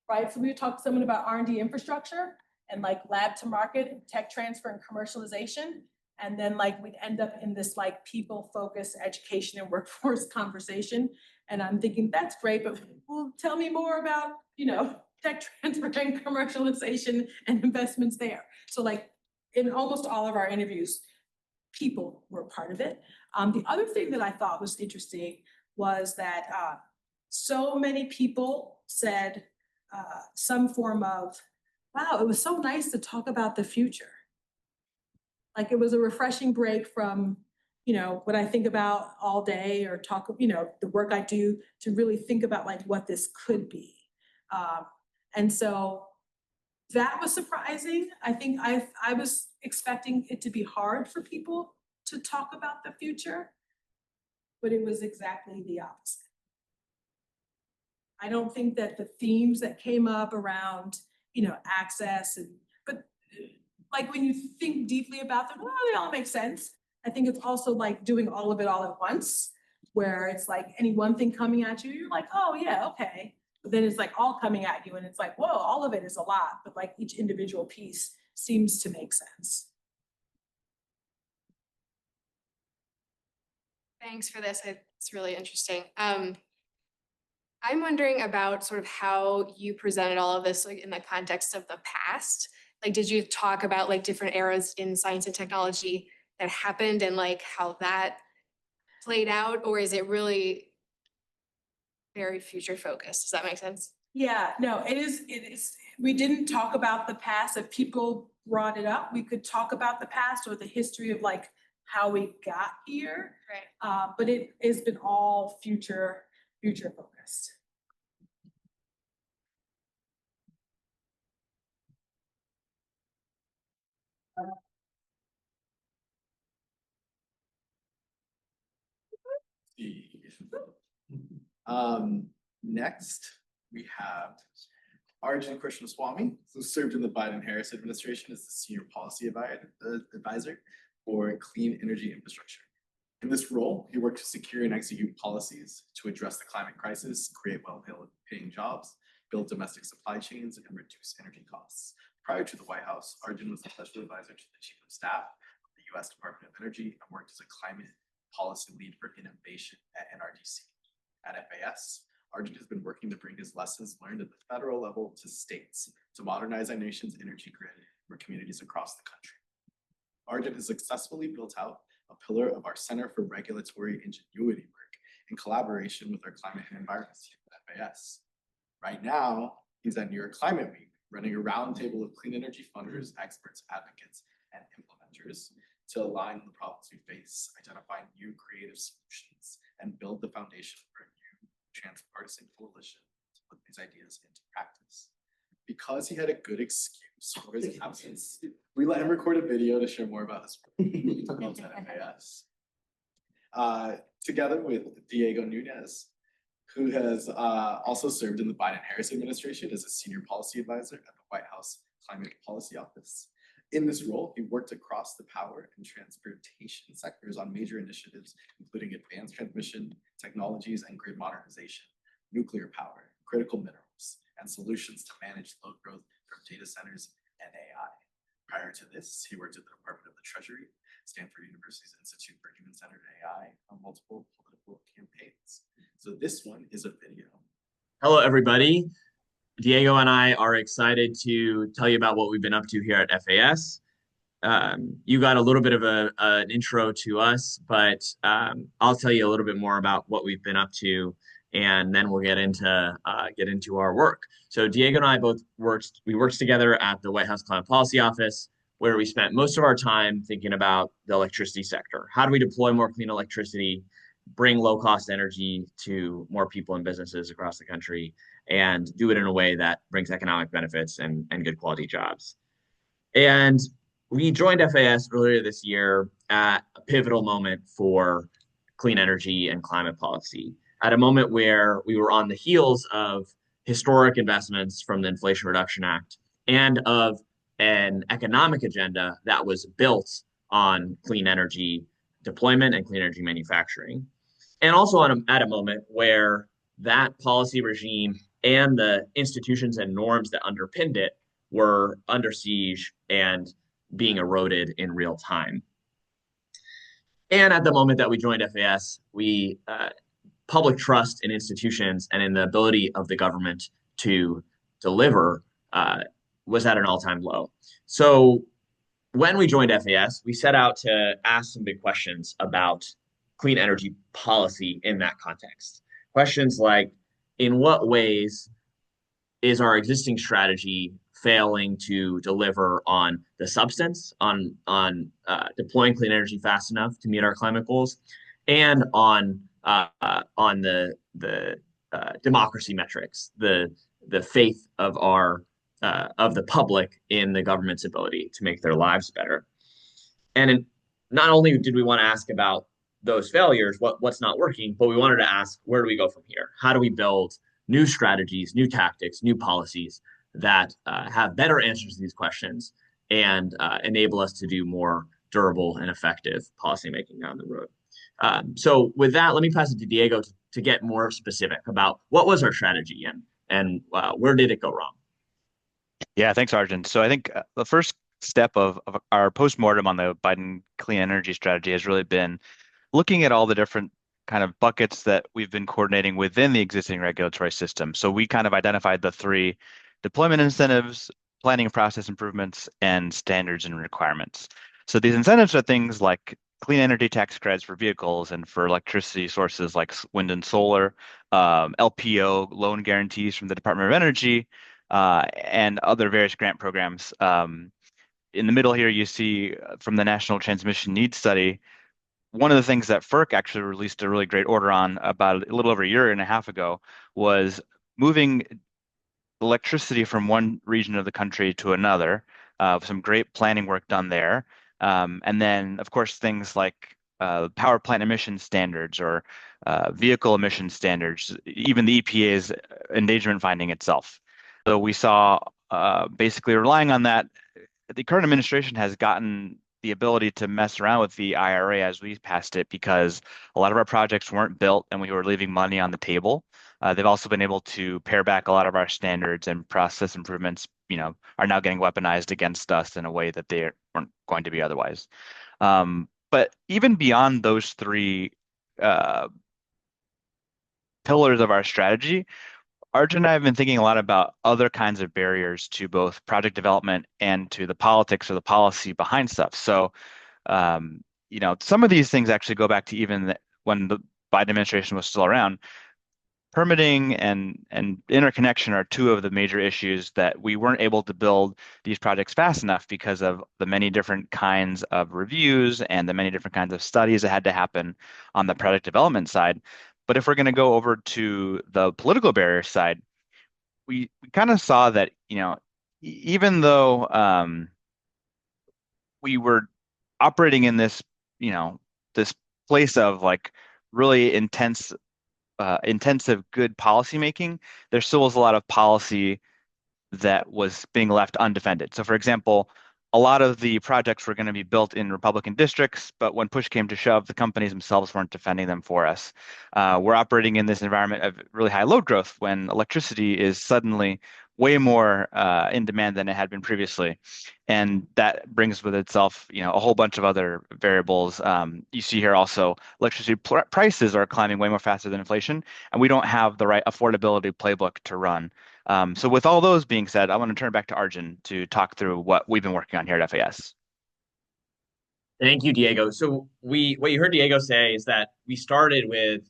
right? So we talked to someone about R&D infrastructure and like lab to market, tech transfer and commercialization. And then like we'd end up in this like people-focused education and workforce conversation. And I'm thinking, that's great, but well, tell me more about, you know, tech transfer and commercialization and investments there. So like in almost all of our interviews, people were part of it. The other thing that I thought was interesting was that so many people said some form of, wow, it was so nice to talk about the future. Like it was a refreshing break from, you know, what I think about all day or talk, you know, the work I do to really think about like what this could be. And so that was surprising. I think I was expecting it to be hard for people to talk about the future, but it was exactly the opposite. I don't think that the themes that came up around, you know, access but like when you think deeply about them, well, they all make sense. I think it's also like doing all of it all at once, where it's like any one thing coming at you, you're like, oh yeah, okay. But then it's like all coming at you and it's like, whoa, all of it is a lot, but like each individual piece seems to make sense. Thanks for this. It's really interesting. I'm wondering about sort of how you presented all of this, like in the context of the past. Like, did you talk about like different eras in science and technology that happened and like how that played out, or is it really very future focused? Does that make sense? Yeah, no, it is, we didn't talk about the past. If people brought it up, we could talk about the past or the history of like how we got here. Right. But it has been all future focused. Next, we have Arjun Krishnaswamy, who served in the Biden-Harris administration as the senior policy advisor for clean energy infrastructure. In this role, he worked to secure and execute policies to address the climate crisis, create well-paying jobs, build domestic supply chains, and reduce energy costs. Prior to the White House, Arjun was a special advisor to the Chief of Staff of the U.S. Department of Energy and worked as a climate policy lead for innovation at NRDC. At FAS, Arjun has been working to bring his lessons learned at the federal level to states to modernize our nation's energy grid for communities across the country. Arjun has successfully built out a pillar of our Center for Regulatory Ingenuity work in collaboration with our climate and environment team at FAS. Right now, he's at New York Climate Week, running a roundtable of clean energy funders, experts, advocates, and implementers to align the problems we face, identify new creative solutions, and build the foundation for a new transpartisan coalition to put these ideas into practice. Because he had a good excuse for his absence, we let him record a video to share more about his work at FAS. Together with Diego Nunez, who has also served in the Biden-Harris administration as a senior policy advisor at the White House Climate Policy Office. In this role, he worked across the power and transportation sectors on major initiatives, including advanced transmission technologies and grid modernization, nuclear power, critical minerals, and solutions to manage load growth from data centers and AI. Prior to this, he worked at the Department of the Treasury, Stanford University's Institute for Human-Centered AI, on multiple political campaigns. So this one is a video. Hello, everybody. Diego and I are excited to tell you about what we've been up to here at FAS. You got a little bit of an intro to us, but I'll tell you a little bit more about what we've been up to and then we'll get into our work. So Diego and I both worked together at the White House Climate Policy Office, where we spent most of our time thinking about the electricity sector. How do we deploy more clean electricity, bring low cost energy to more people and businesses across the country, and do it in a way that brings economic benefits and good quality jobs. And we joined FAS earlier this year at a pivotal moment for clean energy and climate policy, at a moment where we were on the heels of historic investments from the Inflation Reduction Act and of an economic agenda that was built on clean energy deployment and clean energy manufacturing. And also at a moment where that policy regime and the institutions and norms that underpinned it were under siege and being eroded in real time. And at the moment that we joined FAS, public trust in institutions and in the ability of the government to deliver was at an all-time low. So when we joined FAS, we set out to ask some big questions about clean energy policy in that context. Questions like, in what ways is our existing strategy failing to deliver on the substance, on deploying clean energy fast enough to meet our climate goals, and on the democracy metrics, the faith of the public in the government's ability to make their lives better. And not only did we want to ask about those failures, what's not working, but we wanted to ask, where do we go from here? How do we build new strategies, new tactics, new policies that have better answers to these questions and enable us to do more durable and effective policymaking down the road? So with that, let me pass it to Diego to get more specific about what was our strategy and where did it go wrong? Yeah, thanks, Arjun. So I think the first step of our postmortem on the Biden clean energy strategy has really been looking at all the different kind of buckets that we've been coordinating within the existing regulatory system. So we kind of identified the three: deployment incentives, planning and process improvements, and standards and requirements. So these incentives are things like clean energy tax credits for vehicles and for electricity sources like wind and solar, LPO loan guarantees from the Department of Energy, and other various grant programs. In the middle here, you see from the National Transmission Needs Study, one of the things that FERC actually released a really great order on about a little over a year and a half ago was moving electricity from one region of the country to another. Some great planning work done there. And then, of course, things like power plant emission standards or vehicle emission standards, even the EPA's endangerment finding itself. So we saw basically relying on that, the current administration has gotten the ability to mess around with the IRA as we passed it because a lot of our projects weren't built and we were leaving money on the table. They've also been able to pare back a lot of our standards, and process improvements, are now getting weaponized against us in a way that they weren't going to be otherwise. But even beyond those three pillars of our strategy, Arjun and I have been thinking a lot about other kinds of barriers to both project development and to the politics or the policy behind stuff. So, some of these things actually go back to even when the Biden administration was still around. Permitting and interconnection are two of the major issues that we weren't able to build these projects fast enough because of the many different kinds of reviews and the many different kinds of studies that had to happen on the product development side. But if we're going to go over to the political barrier side, we kind of saw that, even though we were operating in this, this place of like really intensive good policymaking, there still was a lot of policy that was being left undefended. So for example, a lot of the projects were going to be built in Republican districts, but when push came to shove, the companies themselves weren't defending them for us. We're operating in this environment of really high load growth when electricity is suddenly way more in demand than it had been previously. And that brings with itself, a whole bunch of other variables. You see here also electricity prices are climbing way more faster than inflation, and we don't have the right affordability playbook to run. So with all those being said, I want to turn it back to Arjun to talk through what we've been working on here at FAS. Thank you, Diego. So what you heard Diego say is that we started with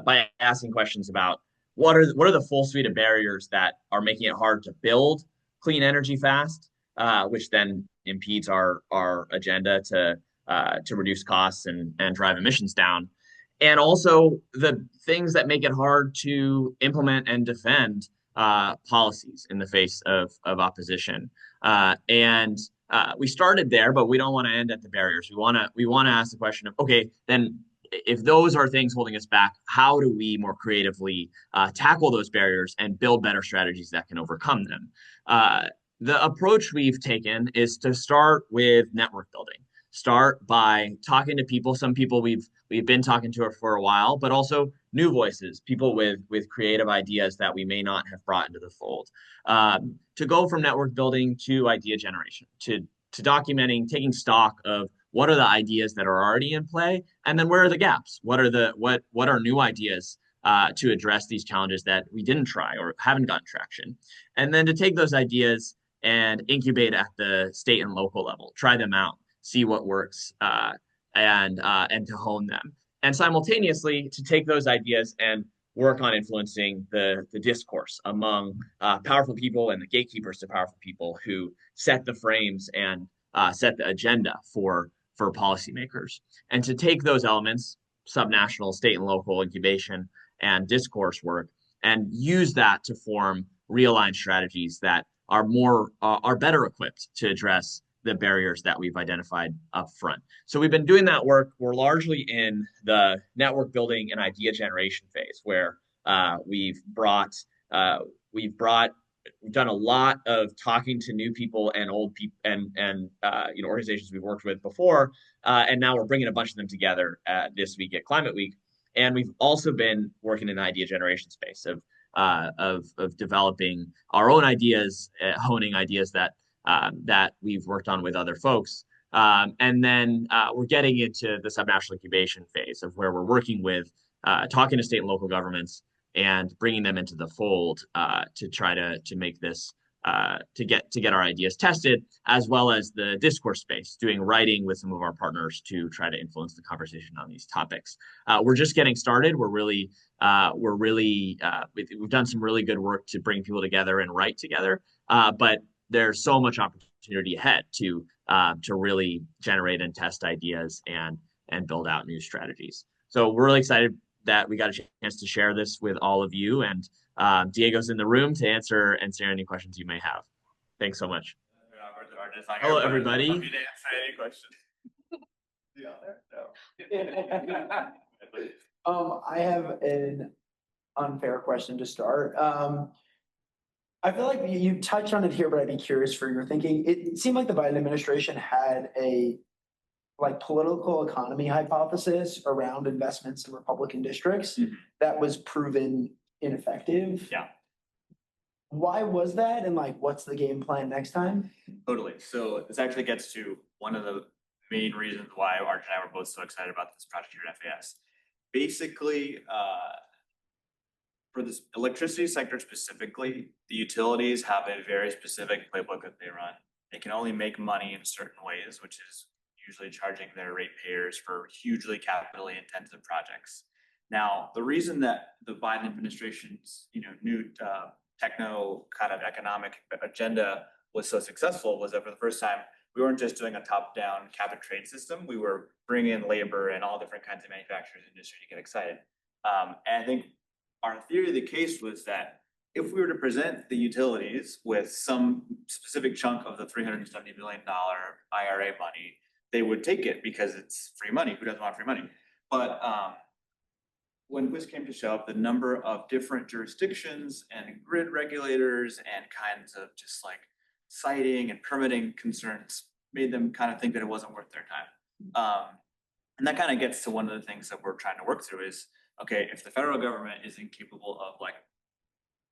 by asking questions about what are the full suite of barriers that are making it hard to build clean energy fast, which then impedes our agenda to reduce costs and drive emissions down, and also the things that make it hard to implement and defend policies in the face of opposition. We started there, but we don't want to end at the barriers. We want to ask the question of, okay, then if those are things holding us back, how do we more creatively tackle those barriers and build better strategies that can overcome them? The approach we've taken is to start with network building. Start by talking to people, some people we've been talking to for a while, but also new voices, people with creative ideas that we may not have brought into the fold. To go from network building to idea generation, to documenting, taking stock of what are the ideas that are already in play, and then where are the gaps? What are new ideas to address these challenges that we didn't try or haven't gotten traction? And then to take those ideas and incubate at the state and local level, try them out, see what works, and to hone them. And simultaneously to take those ideas and work on influencing the discourse among powerful people and the gatekeepers to powerful people who set the frames and set the agenda for policymakers. And to take those elements, subnational, state and local incubation and discourse work, and use that to form realigned strategies that are better equipped to address the barriers that we've identified up front. So we've been doing that work. We're largely in the network building and idea generation phase, where we've done a lot of talking to new people and old people and organizations we've worked with before, and now we're bringing a bunch of them together this week at Climate Week. And we've also been working in the idea generation space of developing our own ideas, honing ideas that we've worked on with other folks. And then we're getting into the subnational incubation phase of where we're working with, talking to state and local governments and bringing them into the fold to try to make this, to get our ideas tested, as well as the discourse space, doing writing with some of our partners to try to influence the conversation on these topics. We're just getting started. We've done some really good work to bring people together and write together, but there's so much opportunity ahead to really generate and test ideas and build out new strategies. So we're really excited that we got a chance to share this with all of you, and Diego's in the room to answer any questions you may have. Thanks so much. Hello, everybody. Happy to answer any question. I have an unfair question to start. I feel like you touched on it here, but I'd be curious for your thinking. It seemed like the Biden administration had a political economy hypothesis around investments in Republican districts that was proven ineffective. Yeah. Why was that? And what's the game plan next time? Totally. So this actually gets to one of the main reasons why Arch and I were both so excited about this project here at FAS. Basically, for this electricity sector specifically, the utilities have a very specific playbook that they run. They can only make money in certain ways, which is usually charging their ratepayers for hugely capitally intensive projects. Now, the reason that the Biden administration's new techno kind of economic agenda was so successful was that for the first time, we weren't just doing a top-down cap and trade system. We were bringing in labor and all different kinds of manufacturers industry to get excited. And I think our theory of the case was that if we were to present the utilities with some specific chunk of the $370 billion IRA money, they would take it because it's free money. Who doesn't want free money? But when push came to shove, the number of different jurisdictions and grid regulators and kinds of just siting and permitting concerns made them kind of think that it wasn't worth their time. And that kind of gets to one of the things that we're trying to work through is, okay, if the federal government is incapable of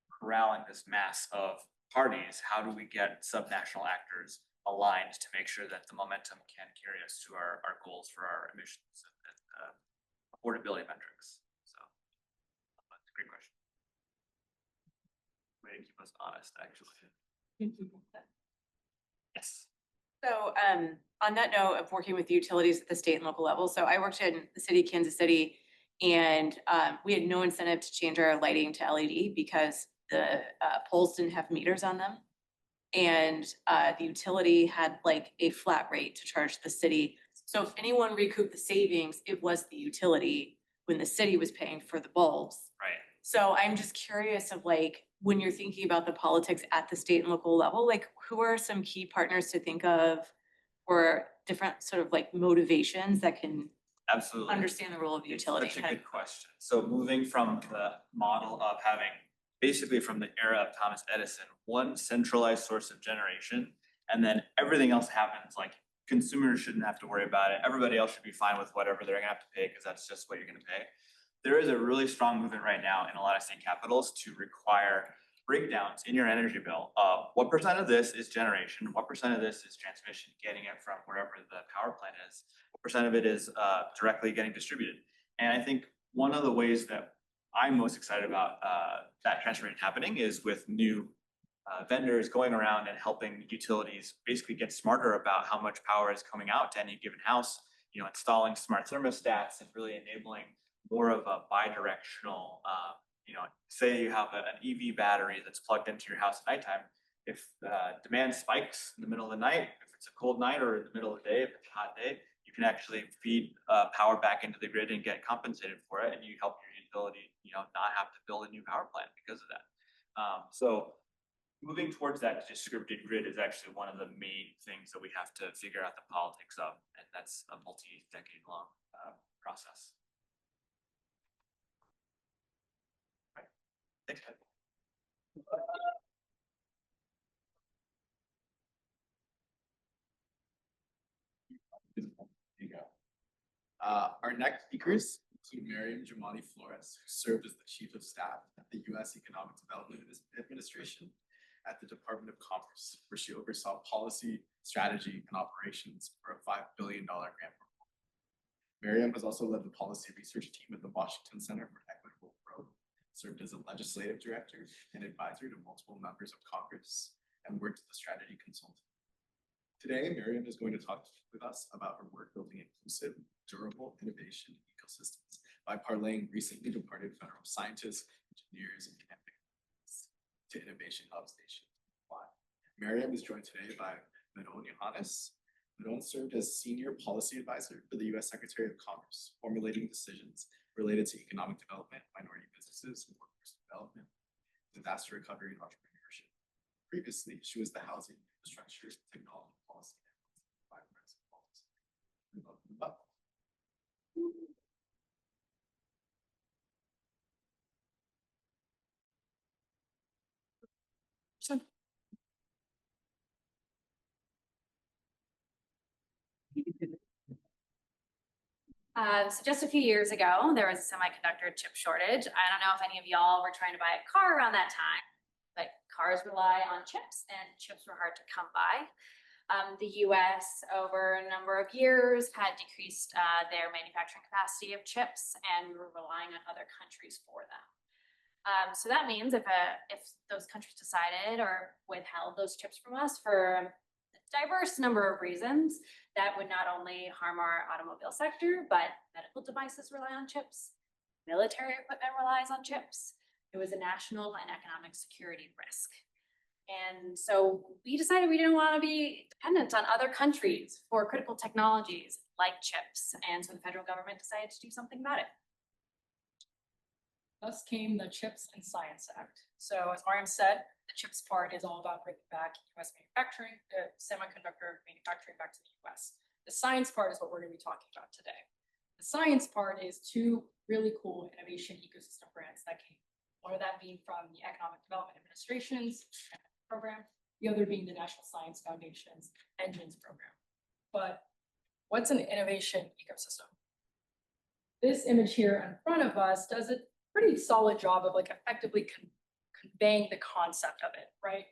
corralling this mass of parties, how do we get subnational actors aligned to make sure that the momentum can carry us to our goals for our emissions and affordability metrics? So that's a great question. Way to keep us honest, actually. Yes. So on that note of working with utilities at the state and local level, so I worked in the city of Kansas City And we had no incentive to change our lighting to LED because the poles didn't have meters on them. And the utility had like a flat rate to charge the city. So if anyone recouped the savings, it was the utility when the city was paying for the bulbs. Right. So I'm just curious of like, when you're thinking about the politics at the state and local level, like who are some key partners to think of or different sort of like motivations that can Absolutely. understand the role of utility? Such a good question. So moving from the model of having, basically from the era of Thomas Edison, one centralized source of generation, and then everything else happens, like consumers shouldn't have to worry about it. Everybody else should be fine with whatever they're gonna have to pay, because that's just what you're gonna pay. There is a really strong movement right now in a lot of state capitals to require breakdowns in your energy bill of what percent of this is generation, what percent of this is transmission, getting it from wherever the power plant is, what percent of it is directly getting distributed. And I think one of the ways that I'm most excited about that transformation happening is with new vendors going around and helping utilities basically get smarter about how much power is coming out to any given house, you know, installing smart thermostats and really enabling more of a bi-directional, you know, say you have an EV battery that's plugged into your house at nighttime. If demand spikes in the middle of the night, if it's a cold night or in the middle of the day, if it's a hot day, you can actually feed power back into the grid and get compensated for it, and you help your utility, you know, not have to build a new power plant because of that. So moving towards that distributed grid is actually one of the main things that we have to figure out the politics of, and that's a multi-decade long process. Right. Thanks, Ed. There you go. Our next speakers include Miriam Jamali Flores, who served as the Chief of Staff at the U.S. Economic Development Administration at the Department of Commerce, where she oversaw policy, strategy, and operations for a $5 billion grant program. Miriam has also led the policy research team at the Washington Center for Equitable Growth, served as a legislative director and advisor to multiple members of Congress, and worked as a strategy consultant. Today, Miriam is going to talk with us about her work building inclusive, durable innovation ecosystems by parlaying recently departed federal scientists, engineers, and campaigners to innovation hubs nationwide. Miriam is joined today by Manon Johannes. Manon served as senior policy advisor for the U.S. Secretary of Commerce, formulating decisions related to economic development, minority businesses, and workforce development, disaster recovery, and entrepreneurship. Previously, she was the housing, infrastructure, technology, policy, and vice president. Welcome up. So just a few years ago, there was a semiconductor chip shortage. I don't know if any of y'all were trying to buy a car around that time, but cars rely on chips and chips were hard to come by. The US over a number of years had decreased their manufacturing capacity of chips, and we were relying on other countries for them. So that means if those countries decided or withheld those chips from us for a diverse number of reasons, that would not only harm our automobile sector, but medical devices rely on chips, military equipment relies on chips. It was a national and economic security risk. And so we decided we didn't want to be dependent on other countries for critical technologies like chips. And so the federal government decided to do something about it. Thus came the CHIPS and Science Act. So as Mariam said, the CHIPS part is all about bringing back US manufacturing, semiconductor manufacturing back to the US. The science part is what we're going to be talking about today. The science part is two really cool innovation ecosystem grants that came. One of them being from the Economic Development Administration's program, the other being the National Science Foundation's ENGINES program. But what's an innovation ecosystem? This image here in front of us does a pretty solid job of like effectively conveying the concept of it, right?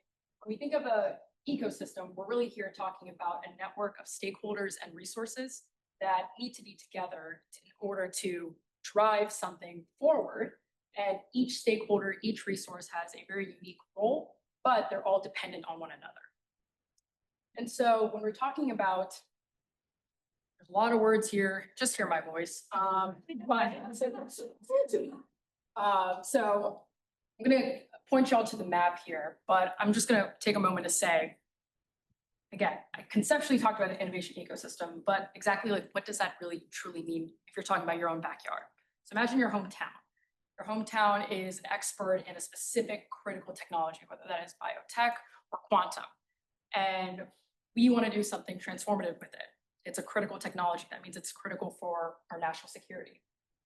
When we think of a ecosystem, we're really here talking about a network of stakeholders and resources that need to be together in order to drive something forward. And each stakeholder, each resource has a very unique role, but they're all dependent on one another. And so when we're talking about There's a lot of words here, just hear my voice. So I'm gonna point y'all to the map here, but I'm just gonna take a moment to say, again, I conceptually talked about an innovation ecosystem, but exactly like what does that really truly mean if you're talking about your own backyard? So imagine your hometown. Your hometown is an expert in a specific critical technology, whether that is biotech or quantum. And we want to do something transformative with it. It's a critical technology. That means it's critical for our national security.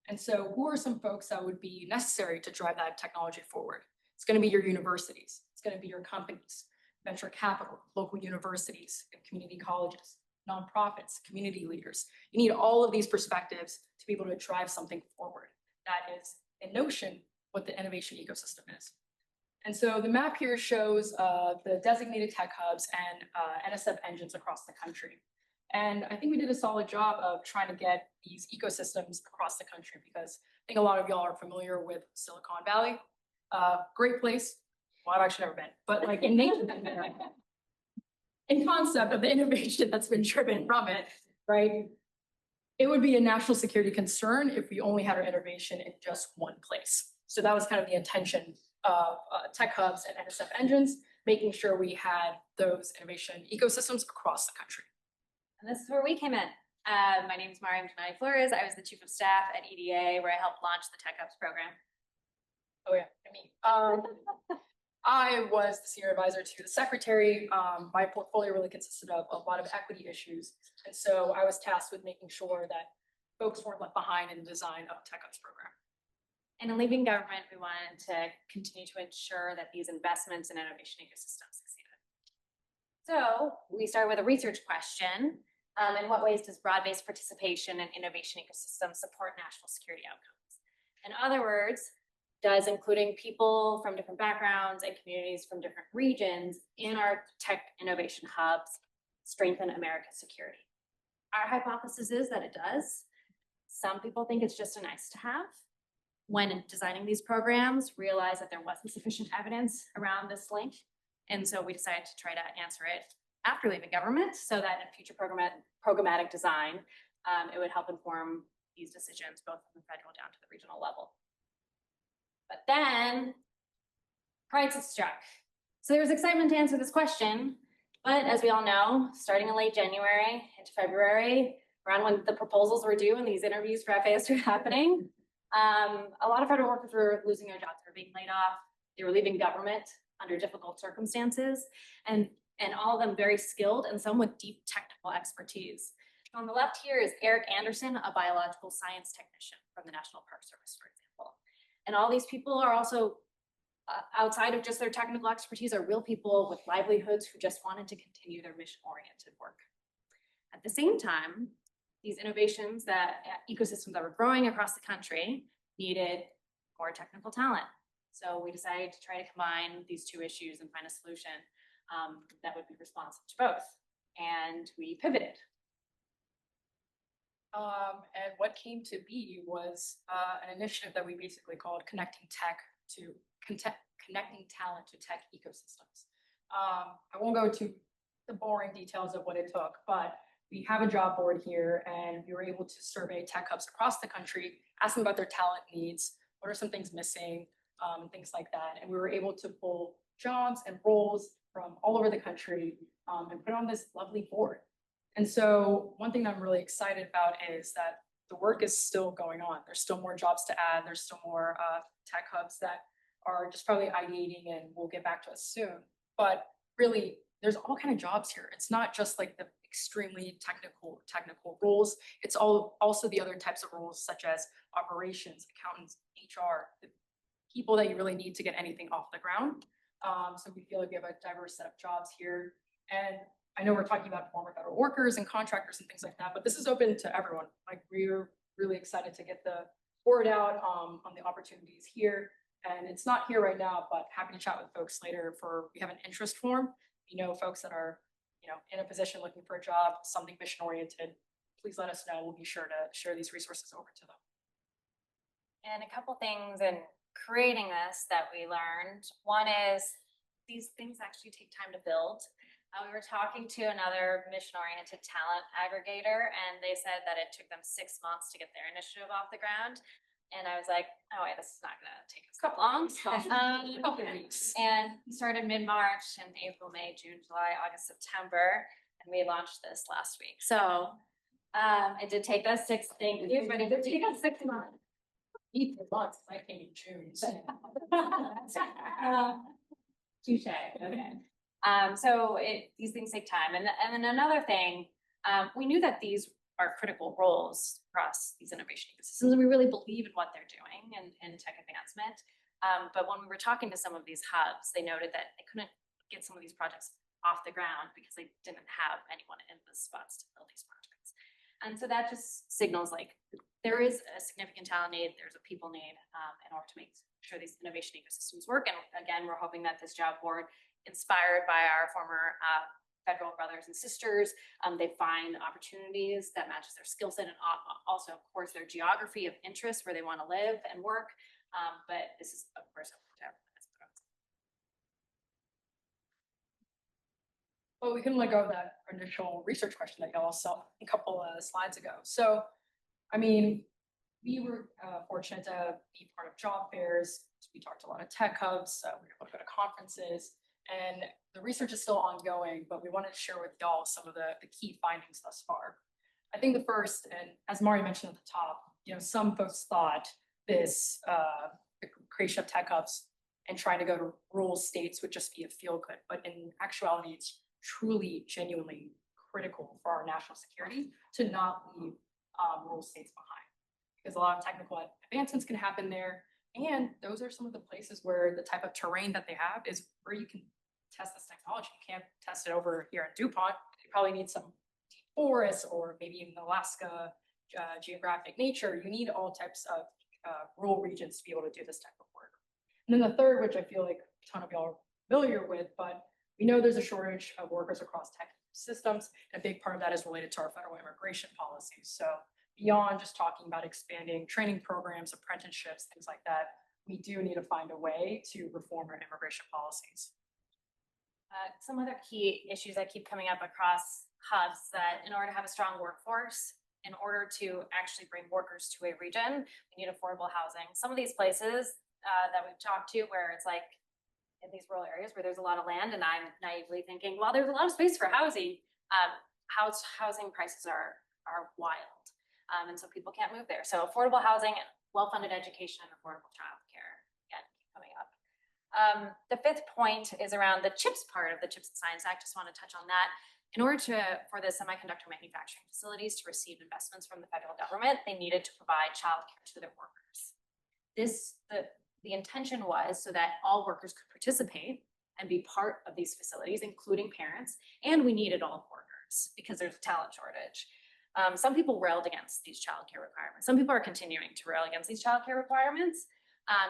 And so who are some folks that would be necessary to drive that technology forward? It's going to be your universities. It's going to be your companies, venture capital, local universities, and community colleges, nonprofits, community leaders. You need all of these perspectives to be able to drive something forward. That is, in Notion, what the innovation ecosystem is. And so the map here shows the designated tech hubs and NSF engines across the country. And I think we did a solid job of trying to get these ecosystems across the country because I think a lot of y'all are familiar with Silicon Valley. Great place. Well, I've actually never been, but like in nature, in concept of the innovation that's been driven from it, right? It would be a national security concern if we only had our innovation in just one place. So that was kind of the intention of tech hubs and NSF engines, making sure we had those innovation ecosystems across the country. And this is where we came in. My name is Mariam Janai Flores. I was the chief of staff at EDA, where I helped launch the Tech Hubs program. Oh yeah, I was the senior advisor to the secretary. My portfolio really consisted of a lot of equity issues. And so I was tasked with making sure that folks weren't left behind in the design of Tech Hubs program. And in leaving government, we wanted to continue to ensure that these investments in innovation ecosystems succeeded. So we started with a research question. In what ways does broad-based participation in innovation ecosystems support national security outcomes? In other words, does including people from different backgrounds and communities from different regions in our tech innovation hubs strengthen America's security? Our hypothesis is that it does. Some people think it's just a nice to have. When designing these programs, realized that there wasn't sufficient evidence around this link. And so we decided to try to answer it after leaving government so that in future programmatic design, it would help inform these decisions both from the federal down to the regional level. But then crisis struck. So there was excitement to answer this question, but as we all know, starting in late January into February, around when the proposals were due and these interviews for FAS were happening, a lot of federal workers were losing their jobs, they were being laid off, they were leaving government under difficult circumstances, and all of them very skilled and some with deep technical expertise. On the left here is Eric Anderson, a biological science technician from the National Park Service, for example. And all these people are also, outside of just their technical expertise, are real people with livelihoods who just wanted to continue their mission-oriented work. At the same time, these innovations ecosystems that were growing across the country needed more technical talent. So we decided to try to combine these two issues and find a solution that would be responsive to both. And we pivoted. And what came to be was an initiative that we basically called Connecting Talent to Tech Ecosystems. I won't go to the boring details of what it took, but we have a job board here and we were able to survey tech hubs across the country, ask them about their talent needs, what are some things missing, and things like that. And we were able to pull jobs and roles from all over the country and put on this lovely board. And so one thing that I'm really excited about is that the work is still going on. There's still more jobs to add. There's still more tech hubs that are just probably ideating and will get back to us soon. But really, there's all kind of jobs here. It's not just like the extremely technical roles. It's also the other types of roles such as operations, accountants, HR, the people that you really need to get anything off the ground. So we feel like we have a diverse set of jobs here. And I know we're talking about former federal workers and contractors and things like that, but this is open to everyone. Like we're really excited to get the word out on the opportunities here. And it's not here right now, but happy to chat with folks later we have an interest form. You know, folks that are, in a position looking for a job, something mission oriented, please let us know. We'll be sure to share these resources over to them. And a couple things in creating this that we learned. One is these things actually take time to build. We were talking to another mission-oriented talent aggregator, and they said that it took them 6 months to get their initiative off the ground. And I was like, oh wait, this is not gonna take us that long. Couple weeks. And we started mid-March and April, May, June, July, August, September, and we launched this last week. So it did take us thank you, but it did take us 6 months. 8 months, I came in June. So. Touche, okay. So these things take time. And then another thing, we knew that these are critical roles across these innovation ecosystems, and we really believe in what they're doing in tech advancement. But when we were talking to some of these hubs, they noted that they couldn't get some of these projects off the ground because they didn't have anyone in the spots to build these projects. And so that just signals like there is a significant talent need, there's a people need in order to make sure these innovation ecosystems work. And again, we're hoping that this job board, inspired by our former federal brothers and sisters, they find opportunities that matches their skill set and also, of course, their geography of interest where they want to live and work. But this is, of course, up to everyone. Well, we can let go of that initial research question that y'all saw a couple of slides ago. So, I mean, we were fortunate to be part of job fairs. We talked to a lot of tech hubs. We were able to go to conferences, and the research is still ongoing, but we wanted to share with y'all some of the key findings thus far. I think the first, and as Mari mentioned at the top, some folks thought this the creation of tech hubs and trying to go to rural states would just be a feel good, but in actuality, it's truly, genuinely critical for our national security to not leave rural states behind, because a lot of technical advancements can happen there. And those are some of the places where the type of terrain that they have is where you can test this technology. You can't test it over here at DuPont. You probably need some deep forests or maybe even Alaska geographic nature. You need all types of rural regions to be able to do this type of work. And then the third, which I feel like a ton of y'all are familiar with, but we know there's a shortage of workers across tech systems. And a big part of that is related to our federal immigration policies. So beyond just talking about expanding training programs, apprenticeships, things like that, we do need to find a way to reform our immigration policies. Some other key issues that keep coming up across hubs that in order to have a strong workforce, in order to actually bring workers to a region, we need affordable housing. Some of these places that we've talked to where it's like in these rural areas where there's a lot of land, and I'm naively thinking, well, there's a lot of space for housing, housing prices are wild. And so people can't move there. So affordable housing, well-funded education, and affordable childcare, again, keep coming up. The fifth point is around the CHIPS part of the CHIPS and Science Act. Just want to touch on that. In order for the semiconductor manufacturing facilities to receive investments from the federal government, they needed to provide childcare to their workers. The intention was so that all workers could participate and be part of these facilities, including parents, and we needed all workers because there's a talent shortage. Some people railed against these childcare requirements. Some people are continuing to rail against these childcare requirements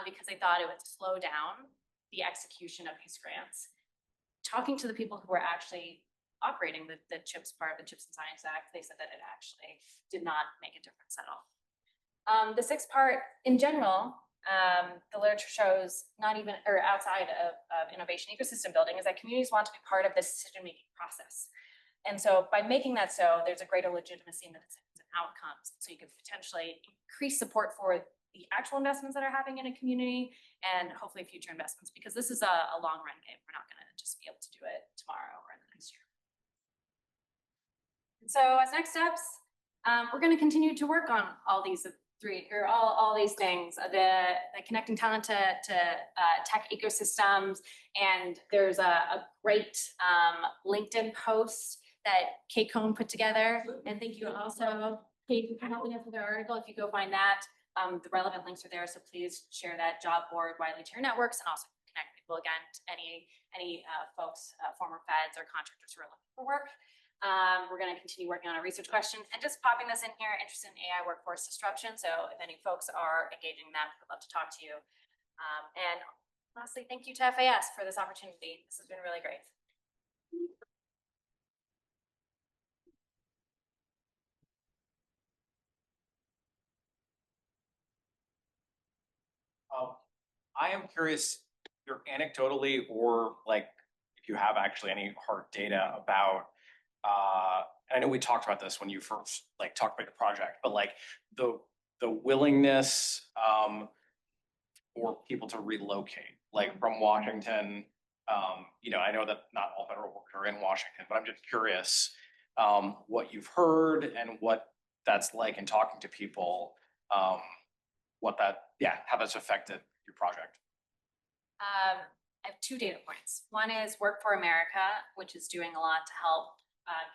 because they thought it would slow down the execution of these grants. Talking to the people who were actually operating the CHIPS part of the CHIPS and Science Act, they said that it actually did not make a difference at all. The sixth part, in general, the literature shows not even, or outside of innovation ecosystem building, is that communities want to be part of this decision-making process. And so by making that so, there's a greater legitimacy in the decisions and outcomes. So you can potentially increase support for the actual investments that are happening in a community and hopefully future investments, because this is a long run game. We're not gonna just be able to do it tomorrow or in the next year. And so as next steps, we're gonna continue to work on all these all these things, the connecting talent to tech ecosystems. And there's a great LinkedIn post that Kate Cohn put together. And thank you also, Kate, for helping us with our article. If you go find that, the relevant links are there. So please share that job board widely to your networks and also connect people again to any folks, former feds or contractors who are looking for work. We're going to continue working on our research questions and just popping this in here, interested in AI workforce disruption. So if any folks are engaging in that, we'd love to talk to you. And lastly, thank you to FAS for this opportunity. This has been really great. I am curious, either anecdotally or like if if you have actually any hard data about, I know we talked about this when you first like talked about your project, but like the willingness, for people to relocate, like from Washington. You know, I know that not all federal workers are in Washington, but I'm just curious, what you've heard and what that's like in talking to people, how that's affected your project. I have two data points. One is Work for America, which is doing a lot to help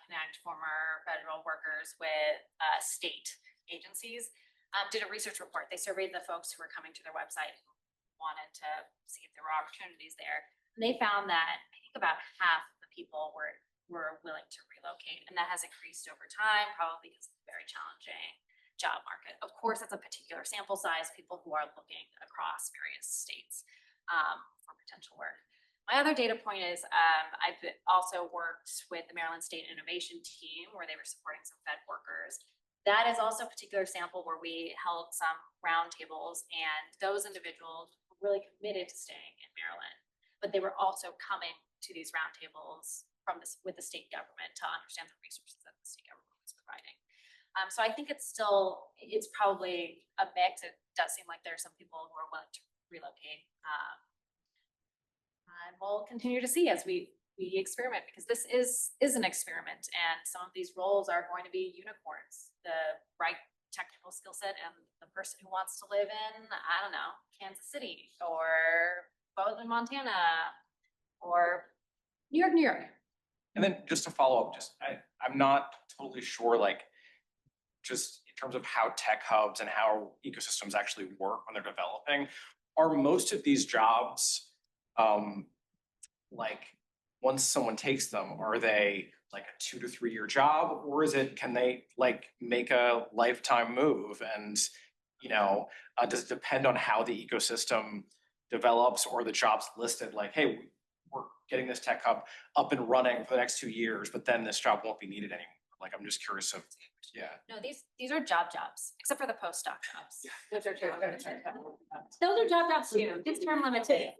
connect former federal workers with state agencies. Did a research report. They surveyed the folks who were coming to their website who wanted to see if there were opportunities there. And they found that I think about half of the people were willing to relocate, and that has increased over time, probably because of the very challenging job market. Of course, that's a particular sample size, people who are looking across various states for potential work. My other data point is I've also worked with the Maryland State Innovation Team where they were supporting some Fed workers. That is also a particular sample where we held some roundtables, and those individuals were really committed to staying in Maryland, but they were also coming to these roundtables with the state government to understand the resources that the state government was providing. So I think it's probably a mix. It does seem like there are some people who are willing to relocate. And we'll continue to see as we experiment, because this is an experiment, and some of these roles are going to be unicorns. The right technical skill set and the person who wants to live in, I don't know, Kansas City or Bozeman, Montana, or New York. And then just to follow up, I'm not totally sure, like, just in terms of how tech hubs and how ecosystems actually work when they're developing, are most of these jobs, like, once someone takes them, are they like a 2 to 3 year job, or can they like make a lifetime move? And, you know, does it depend on how the ecosystem develops or the jobs listed? Like, hey, we're getting this tech hub up and running for the next 2 years, but then this job won't be needed anymore. Like, I'm just curious of, yeah. No, these are job, except for the postdoc jobs. Those are job jobs too. It's term limited.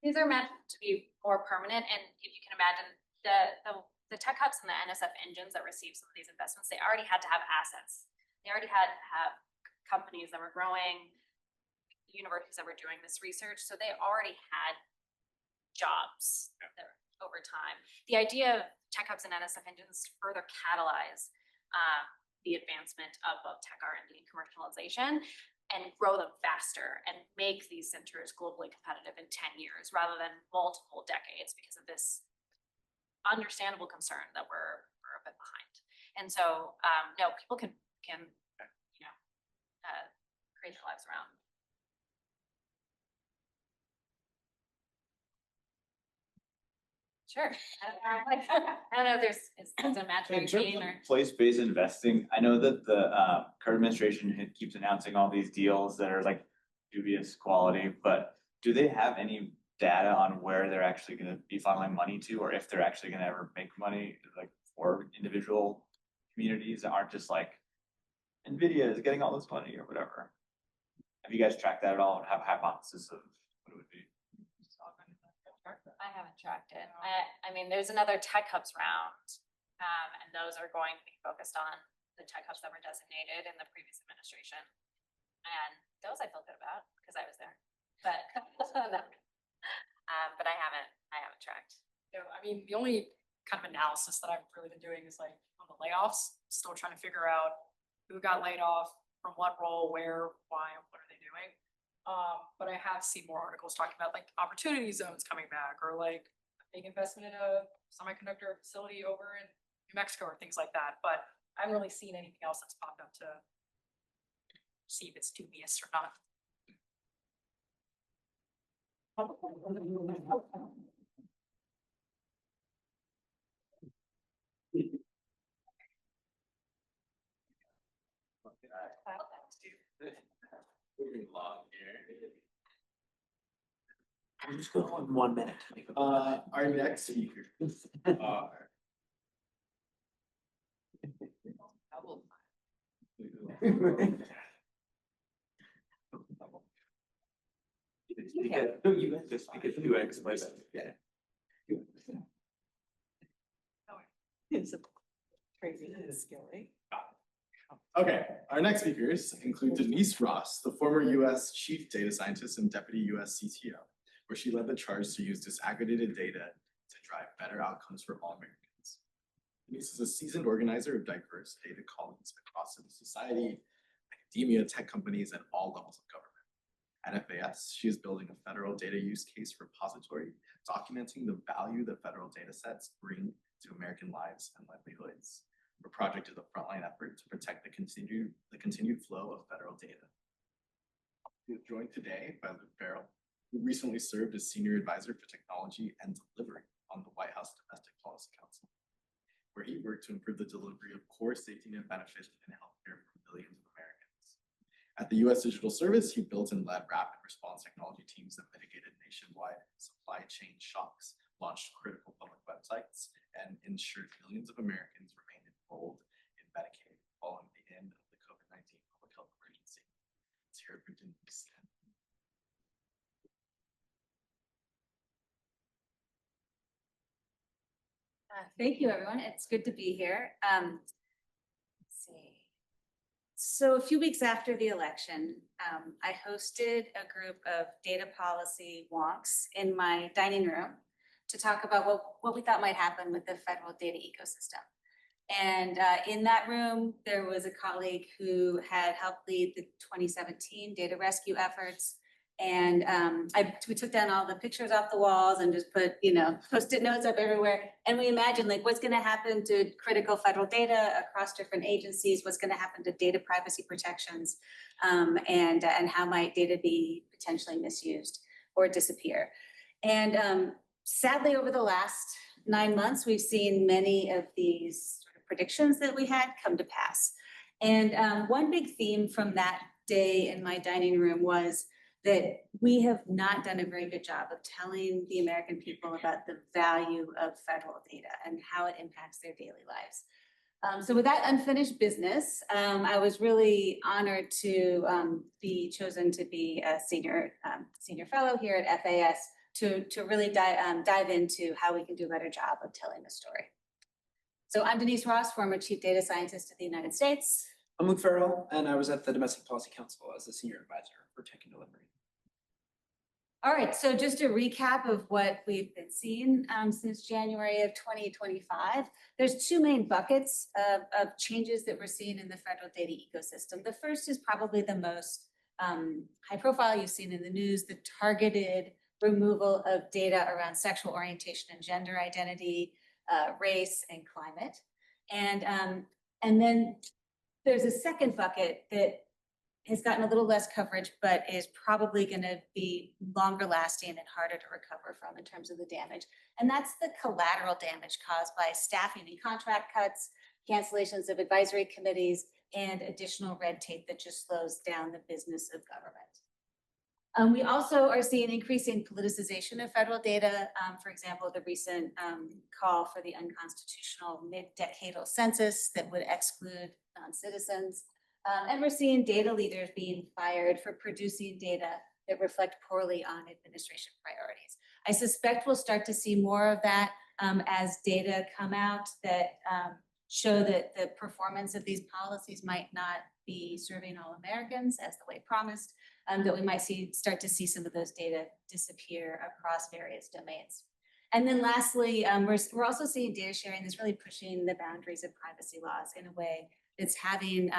These are meant to be more permanent, and if you can imagine the tech hubs and the NSF engines that receive some of these investments, they already had to have assets. They already had to have companies that were growing, universities that were doing this research, so they already had jobs there over time. The idea of tech hubs and NSF engines further catalyze the advancement of both tech R&D and commercialization, and grow them faster and make these centers globally competitive in 10 years rather than multiple decades, because of this understandable concern that we're a bit behind. And so, no, people can you know, create their lives around. Sure. I don't know if it's a match In terms machine of or. place-based investing, I know that the current administration keeps announcing all these deals that are like dubious quality, but do they have any data on where they're actually gonna be funneling money to, or if they're actually gonna ever make money, like for individual communities that aren't just like NVIDIA is getting all this money or whatever? Have you guys tracked that at all and have a hypothesis of what it would be? I haven't tracked it. I mean, there's another tech hubs round, and those are going to be focused on the tech hubs that were designated in the previous administration. And those I feel good about because I was there, but but I haven't tracked. You know, I mean, the only kind of analysis that I've really been doing is like on the layoffs, still trying to figure out who got laid off, from what role, where, why, and what are they doing. But I have seen more articles talking about like opportunity zones coming back, or like a big investment in a semiconductor facility over in New Mexico or things like that. But I haven't really seen anything else that's popped up to see if it's dubious or not. Moving along here. I'm just going on 1 minute. Our next speaker are. You guys just speak at 2x, please. Yeah. It's a crazy skill, right? Okay, our next speakers include Denise Ross, the former US Chief Data Scientist and Deputy US CTO, where she led the charge to use disaggregated data to drive better outcomes for all Americans. Denise is a seasoned organizer of diverse data columns across civil society, academia, tech companies, and all levels of government. At FAS, she is building a federal data use case repository, documenting the value that federal data sets bring to American lives and livelihoods. Her project is a frontline effort to protect the continued flow of federal data. We are joined today by Luke Farrell, who recently served as Senior Advisor for Technology and Delivery on the White House Domestic Policy Council, where he worked to improve the delivery of core safety net benefits and healthcare for billions of Americans. At the U.S. Digital Service, he built and led rapid response technology teams that mitigated nationwide supply chain shocks, launched critical public websites, and ensured millions of Americans remained enrolled in Medicaid following the end of the COVID-19 public health emergency. It's here for Denise. Thank you, everyone. It's good to be here. Let's see. So a few weeks after the election, I hosted a group of data policy wonks in my dining room to talk about what we thought might happen with the federal data ecosystem. And in that room, there was a colleague who had helped lead the 2017 data rescue efforts. And we took down all the pictures off the walls and just put, Post-it notes up everywhere. And we imagined like what's going to happen to critical federal data across different agencies, what's going to happen to data privacy protections, and how might data be potentially misused or disappear. And sadly, over the last 9 months, we've seen many of these predictions that we had come to pass. And one big theme from that day in my dining room was that we have not done a very good job of telling the American people about the value of federal data and how it impacts their daily lives. So with that unfinished business, I was really honored to be chosen to be a senior fellow here at FAS to really dive into how we can do a better job of telling the story. So I'm Denise Ross, former Chief Data Scientist of the United States. I'm Luke Farrell, and I was at the Domestic Policy Council as a Senior Advisor for Tech and Delivery. All right, so just a recap of what we've been seeing since January of 2025. There's two main buckets of changes that we're seeing in the federal data ecosystem. The first is probably the most high profile you've seen in the news, the targeted removal of data around sexual orientation and gender identity, race and climate. And then there's a second bucket that has gotten a little less coverage, but is probably going to be longer lasting and harder to recover from in terms of the damage. And that's the collateral damage caused by staffing and contract cuts, cancellations of advisory committees, and additional red tape that just slows down the business of government. We also are seeing increasing politicization of federal data. For example, the recent call for the unconstitutional mid-decadal census that would exclude non-citizens. And we're seeing data leaders being fired for producing data that reflect poorly on administration priorities. I suspect we'll start to see more of that as data come out that show that the performance of these policies might not be serving all Americans as the way promised, that we might start to see some of those data disappear across various domains. And then lastly, we're also seeing data sharing that's really pushing the boundaries of privacy laws in a way that's having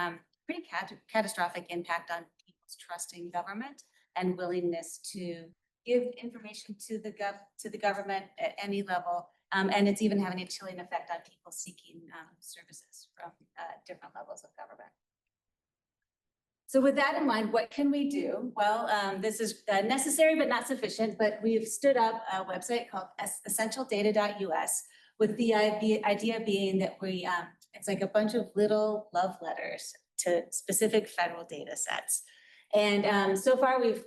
pretty catastrophic impact on people's trust in government and willingness to give information to the government at any level. And it's even having a chilling effect on people seeking services from different levels of government. So with that in mind, what can we do? Well, this is necessary but not sufficient, but we've stood up a website called essentialdata.us with the idea being that it's like a bunch of little love letters to specific federal data sets. And so far we've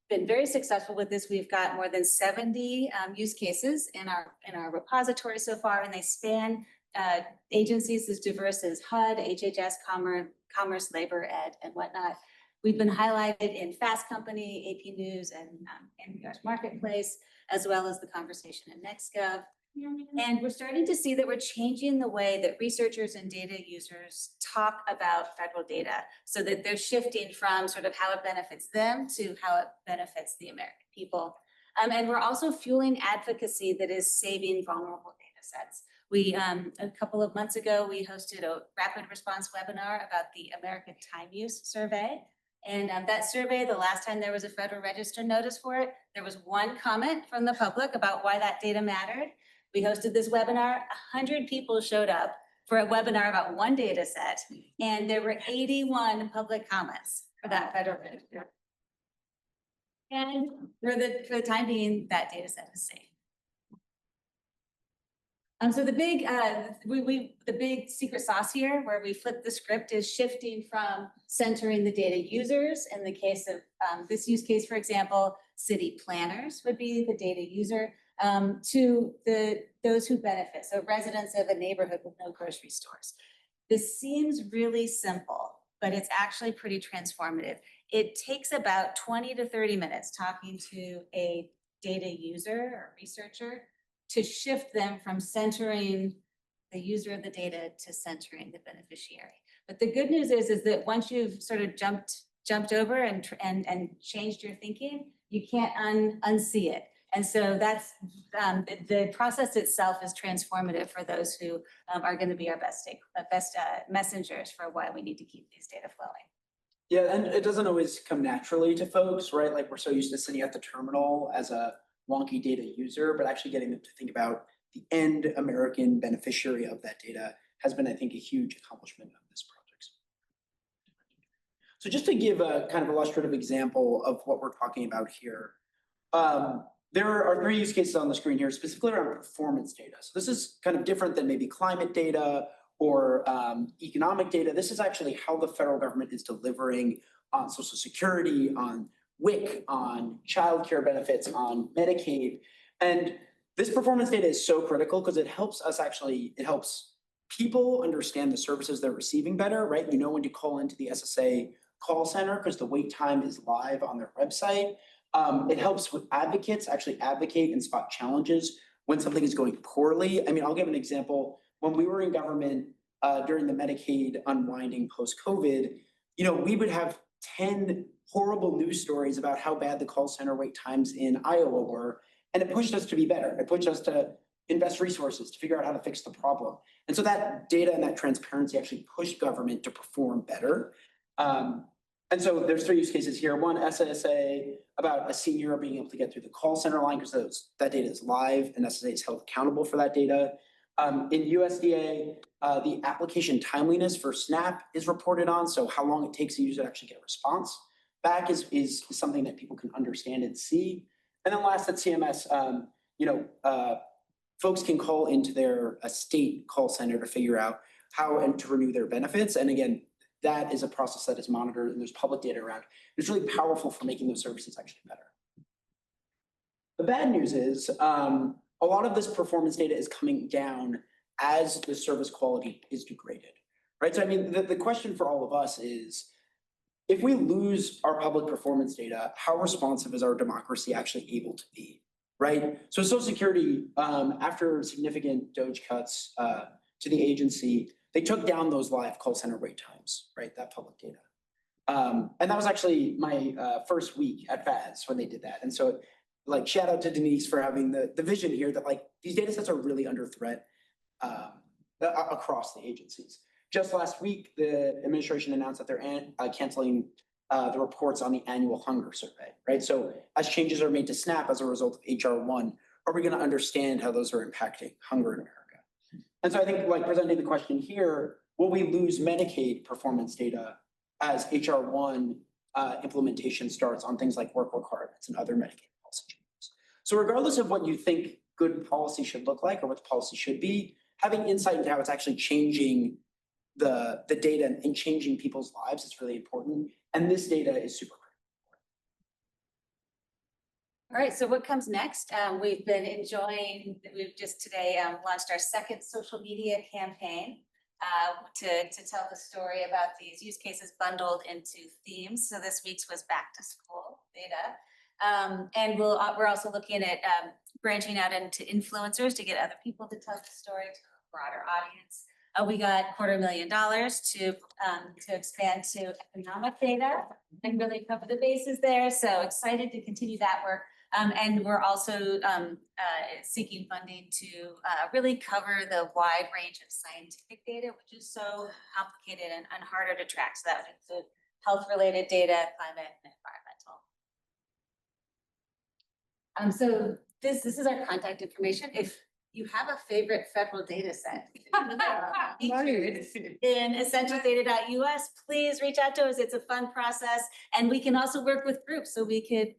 been very successful with this. We've got more than 70 use cases in our repository so far, and they span agencies as diverse as HUD, HHS, Commerce, Labor, Ed, and whatnot. We've been highlighted in Fast Company, AP News, and NPR's Marketplace, as well as the conversation in NextGov. And we're starting to see that we're changing the way that researchers and data users talk about federal data, so that they're shifting from sort of how it benefits them to how it benefits the American people. And we're also fueling advocacy that is saving vulnerable data sets. We, a couple of months ago, we hosted a rapid response webinar about the American Time Use Survey. And that survey, the last time there was a Federal Register notice for it, there was one comment from the public about why that data mattered. We hosted this webinar, 100 people showed up for a webinar about one data set, and there were 81 public comments for that Federal Register. And for the time being, that data set is safe. So the big, the big secret sauce here, where we flip the script, is shifting from centering the data users. In the case of this use case, for example, city planners would be the data user, to those who benefit, so residents of a neighborhood with no grocery stores. This seems really simple, but it's actually pretty transformative. It takes about 20 to 30 minutes talking to a data user or researcher to shift them from centering the user of the data to centering the beneficiary. But the good news is that once you've sort of jumped over and changed your thinking, you can't unsee it. And so that's the process itself is transformative for those who are going to be our best messengers for why we need to keep these data flowing. Yeah, and it doesn't always come naturally to folks, right? Like we're so used to sitting at the terminal as a wonky data user, but actually getting them to think about the end American beneficiary of that data has been, I think, a huge accomplishment of this project. So just to give a kind of illustrative example of what we're talking about here, there are 3 use cases on the screen here, specifically around performance data. So this is kind of different than maybe climate data or economic data. This is actually how the federal government is delivering on Social Security, on WIC, on childcare benefits, on Medicaid. And this performance data is so critical because it helps people understand the services they're receiving better, right? You know when to call into the SSA call center because the wait time is live on their website. It helps with advocates actually advocate and spot challenges when something is going poorly. I mean, I'll give an example. When we were in government during the Medicaid unwinding post-COVID, you know, we would have 10 horrible news stories about how bad the call center wait times in Iowa were, and it pushed us to be better. It pushed us to invest resources to figure out how to fix the problem. And so that data and that transparency actually pushed government to perform better. And so there's 3 use cases here. One, SSA, about a senior being able to get through the call center line because that data is live and SSA is held accountable for that data. In USDA, the application timeliness for SNAP is reported on. So how long it takes a user to actually get a response back is something that people can understand and see. And then last at CMS, folks can call into their state call center to figure out how and to renew their benefits. And again, that is a process that is monitored and there's public data around. It's really powerful for making those services actually better. The bad news is a lot of this performance data is coming down as the service quality is degraded, right? So I mean, the question for all of us is, if we lose our public performance data, how responsive is our democracy actually able to be, right? So Social Security, after significant DOGE cuts to the agency, they took down those live call center wait times, right? That public data. And that was actually my first week at FAS when they did that. And so like shout out to Denise for having the vision here that like these data sets are really under threat across the agencies. Just last week, the administration announced that they're canceling the reports on the annual hunger survey, right? So as changes are made to SNAP as a result of HR 1, are we gonna understand how those are impacting hunger in America? And so I think like presenting the question here, will we lose Medicaid performance data as HR 1 implementation starts on things like work requirements and other Medicaid policy changes? So regardless of what you think good policy should look like or what the policy should be, having insight into how it's actually changing the data and changing people's lives is really important. And this data is super critical. All right, so what comes next? We've just today launched our 2nd social media campaign to tell the story about these use cases bundled into themes. So this week's was back to school data. And we're also looking at branching out into influencers to get other people to tell the story to a broader audience. We got $250,000 to expand to economic data and really cover the bases there. So excited to continue that work. And we're also seeking funding to really cover the wide range of scientific data, which is so complicated and harder to track. So that would include health-related data, climate, and environmental. So this is our contact information. If you have a favorite federal data set in essentialdata.us, please reach out to us. It's a fun process. And we can also work with groups. So we could,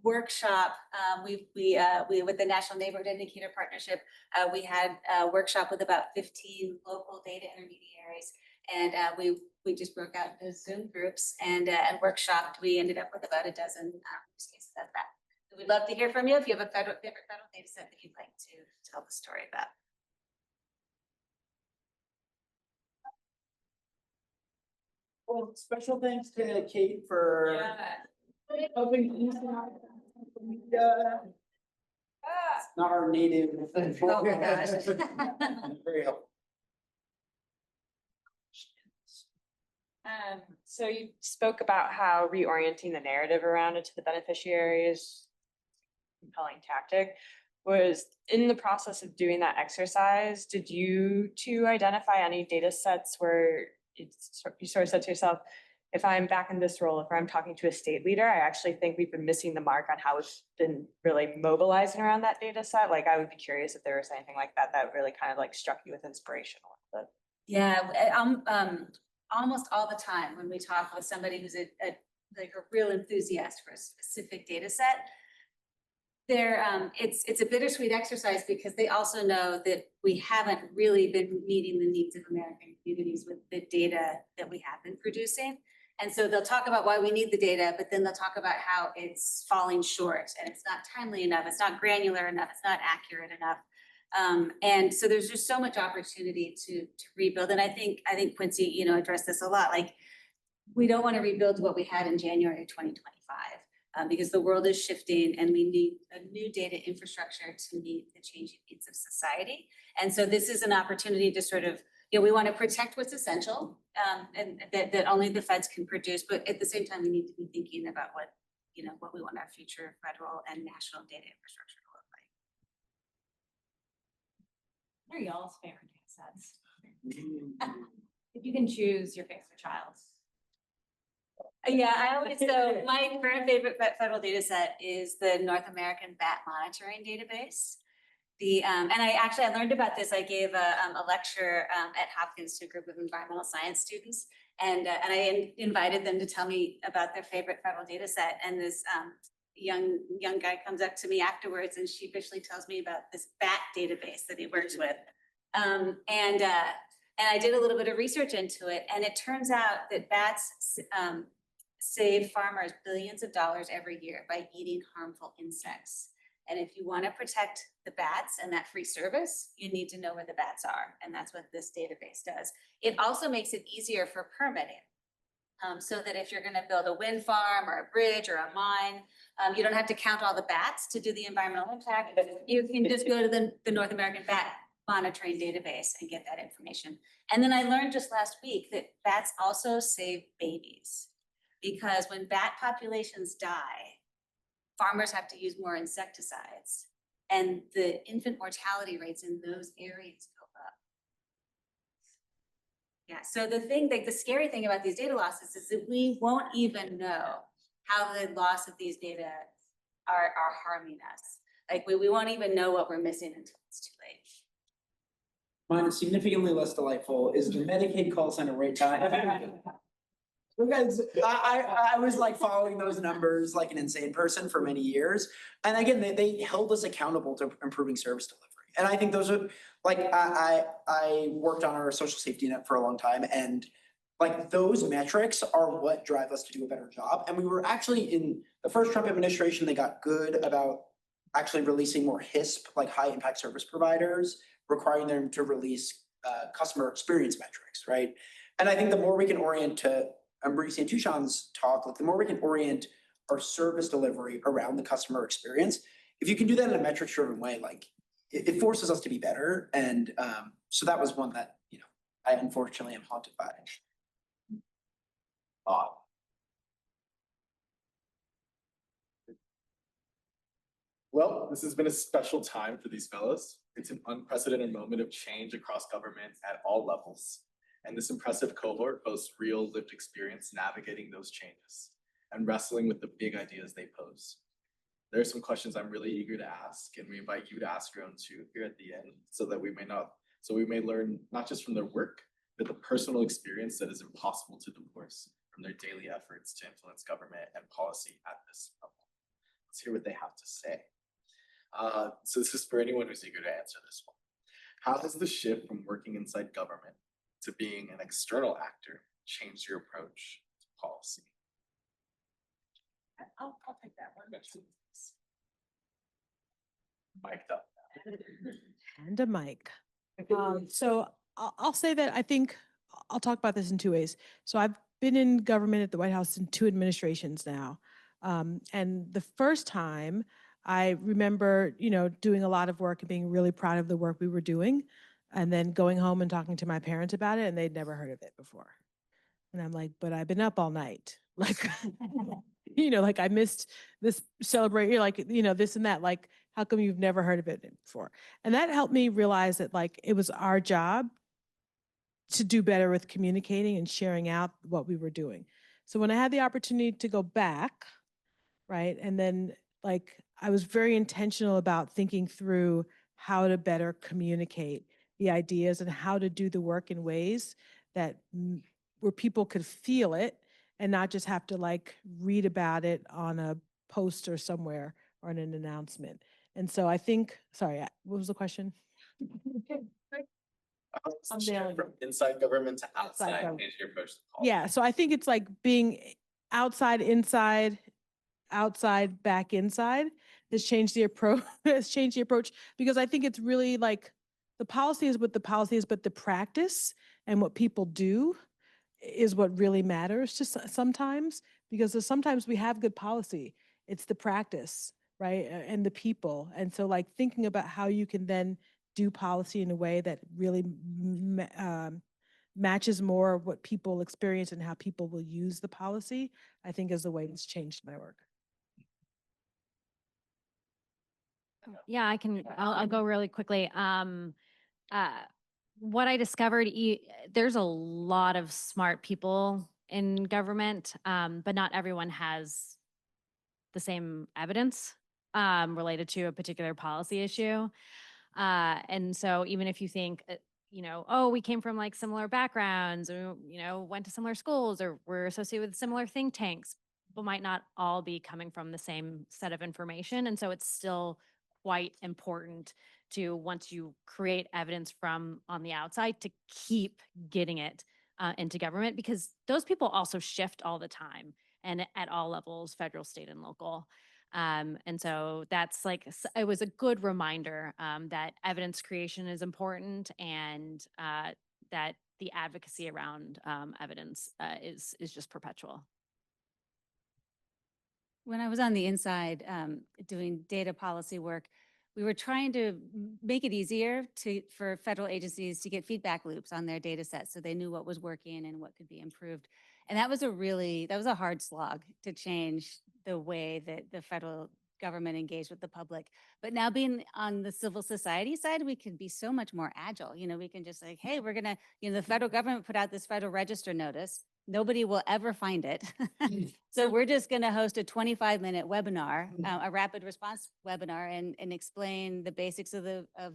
workshop. We with the National Neighborhood Indicator Partnership, we had a workshop with about 15 local data intermediaries. And we just broke out into Zoom groups and workshopped. We ended up with about a dozen use cases of that. We'd love to hear from you if you have a favorite federal data set that you'd like to tell the story about. Well, special thanks to Kate for helping. It's not our native. Oh my gosh. Very helpful. So you spoke about how reorienting the narrative around it to the beneficiaries, compelling tactic. Was in the process of doing that exercise, did you two identify any data sets where you sort of said to yourself, if I'm back in this role, if I'm talking to a state leader, I actually think we've been missing the mark on how it's been really mobilizing around that data set. Like, I would be curious if there was anything like that that really kind of like struck you with inspiration. Yeah, almost all the time when we talk with somebody who's a real enthusiast for a specific data set, it's a bittersweet exercise because they also know that we haven't really been meeting the needs of American communities with the data that we have been producing. And so they'll talk about why we need the data, but then they'll talk about how it's falling short and it's not timely enough, it's not granular enough, it's not accurate enough. And so there's just so much opportunity to rebuild. And I think Quincy, addressed this a lot. Like, we don't want to rebuild what we had in January 2025 because the world is shifting and we need a new data infrastructure to meet the changing needs of society. And so this is an opportunity to sort of, we want to protect what's essential and that only the feds can produce. But at the same time, we need to be thinking about what we want our future federal and national data infrastructure to look like. What are y'all's favorite data sets? If you can choose your favorite child. Yeah, so my current favorite federal data set is the North American Bat Monitoring Database. And I learned about this. I gave a lecture at Hopkins to a group of environmental science students, and I invited them to tell me about their favorite federal data set. And this young guy comes up to me afterwards and sheepishly tells me about this bat database that he works with. And I did a little bit of research into it, and it turns out that bats save farmers billions of dollars every year by eating harmful insects. And if you want to protect the bats and that free service, you need to know where the bats are. And that's what this database does. It also makes it easier for permitting. So that if you're going to build a wind farm or a bridge or a mine, you don't have to count all the bats to do the environmental impact. You can just go to the North American Bat Monitoring Database and get that information. And then I learned just last week that bats also save babies, because when bat populations die, farmers have to use more insecticides, and the infant mortality rates in those areas go up. Yeah, so the scary thing about these data losses is that we won't even know how the loss of these data are harming us. Like, we won't even know what we're missing until it's too late. Mine is significantly less delightful is the Medicaid call center wait time. Because I was like following those numbers like an insane person for many years. And again, they held us accountable to improving service delivery. And I think those are like, I worked on our social safety net for a long time, and like those metrics are what drive us to do a better job. And we were actually in the first Trump administration, they got good about actually releasing more HISP, like high impact service providers, requiring them to release customer experience metrics, right? And I think the more we can orient to Maurice and Tushan's talk, like the more we can orient our service delivery around the customer experience, if you can do that in a metrics driven way, like it forces us to be better. And so that was one that, you know, I unfortunately am haunted by. Well, this has been a special time for these fellows. It's an unprecedented moment of change across government at all levels. And this impressive cohort boasts real lived experience navigating those changes and wrestling with the big ideas they pose. There are some questions I'm really eager to ask, and we invite you to ask your own too here at the end, so we may learn not just from their work, but the personal experience that is impossible to divorce from their daily efforts to influence government and policy at this level. Let's hear what they have to say. So this is for anyone who's eager to answer this one. How has the shift from working inside government to being an external actor changed your approach to policy? I'll take that one. Mic'd up. And a mic. So I'll say that I think I'll talk about this in two ways. So I've been in government at the White House in 2 administrations now. And the first time I remember, you know, doing a lot of work and being really proud of the work we were doing, and then going home and talking to my parents about it, and they'd never heard of it before. And I'm like, but I've been up all night. Like, you know, like I missed this celebrate, like, you know, this and that. Like, how come you've never heard of it before? And that helped me realize that like it was our job to do better with communicating and sharing out what we were doing. So when I had the opportunity to go back, right, and then like I was very intentional about thinking through how to better communicate the ideas and how to do the work in ways that where people could feel it and not just have to like read about it on a poster somewhere or in an announcement. And so I think, sorry, what was the question? From inside government to outside, government. change your approach to policy. Yeah, so I think it's like being outside, inside, outside, back inside has changed the approach, because I think it's really like the policy is what the policy is, but the practice and what people do is what really matters just sometimes, because sometimes we have good policy. It's the practice, right? And the people. And so like thinking about how you can then do policy in a way that really matches more of what people experience and how people will use the policy, I think is the way it's changed my work. Yeah, I'll go really quickly. What I discovered, there's a lot of smart people in government, but not everyone has the same evidence related to a particular policy issue. And so even if you think, you know, oh, we came from like similar backgrounds, or, you know, went to similar schools, or we're associated with similar think tanks, people might not all be coming from the same set of information. And so it's still quite important to, once you create evidence from on the outside, to keep getting it into government, because those people also shift all the time and at all levels, federal, state, and local. And so that's like, it was a good reminder that evidence creation is important, and that the advocacy around evidence is just perpetual. When I was on the inside doing data policy work, we were trying to make it easier for federal agencies to get feedback loops on their data sets, so they knew what was working and what could be improved. And that was a hard slog to change the way that the federal government engaged with the public. But now being on the civil society side, we can be so much more agile. You know, we can just like, hey, we're gonna, you know, the federal government put out this Federal Register notice. Nobody will ever find it. So we're just going to host a 25-minute webinar, a rapid response webinar, and explain the basics of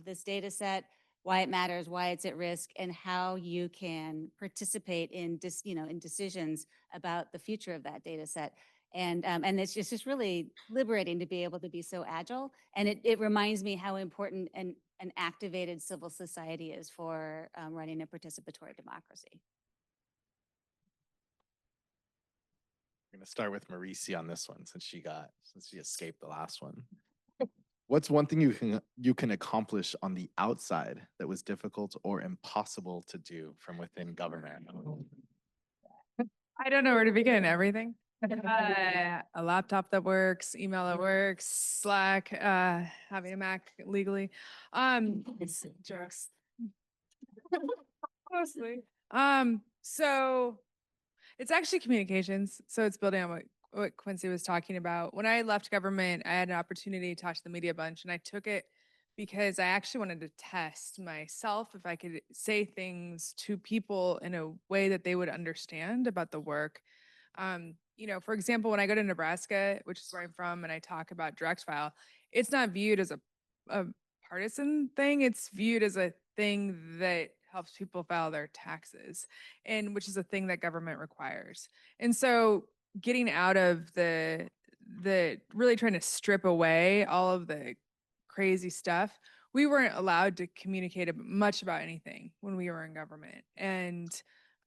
this data set, why it matters, why it's at risk, and how you can participate in decisions about the future of that data set. And it's just really liberating to be able to be so agile. And it reminds me how important an activated civil society is for running a participatory democracy. I'm gonna start with Marisi on this one, since she escaped the last one. What's one thing you can accomplish on the outside that was difficult or impossible to do from within government? I don't know where to begin. Everything. A laptop that works, email that works, Slack, having a Mac legally. It's jokes. Mostly. So it's actually communications. So it's building on what Quincy was talking about. When I left government, I had an opportunity to talk to the media bunch, and I took it because I actually wanted to test myself if I could say things to people in a way that they would understand about the work. For example, when I go to Nebraska, which is where I'm from, and I talk about direct file, it's not viewed as a partisan thing. It's viewed as a thing that helps people file their taxes, and which is a thing that government requires. And so getting out of the really trying to strip away all of the crazy stuff, we weren't allowed to communicate much about anything when we were in government. And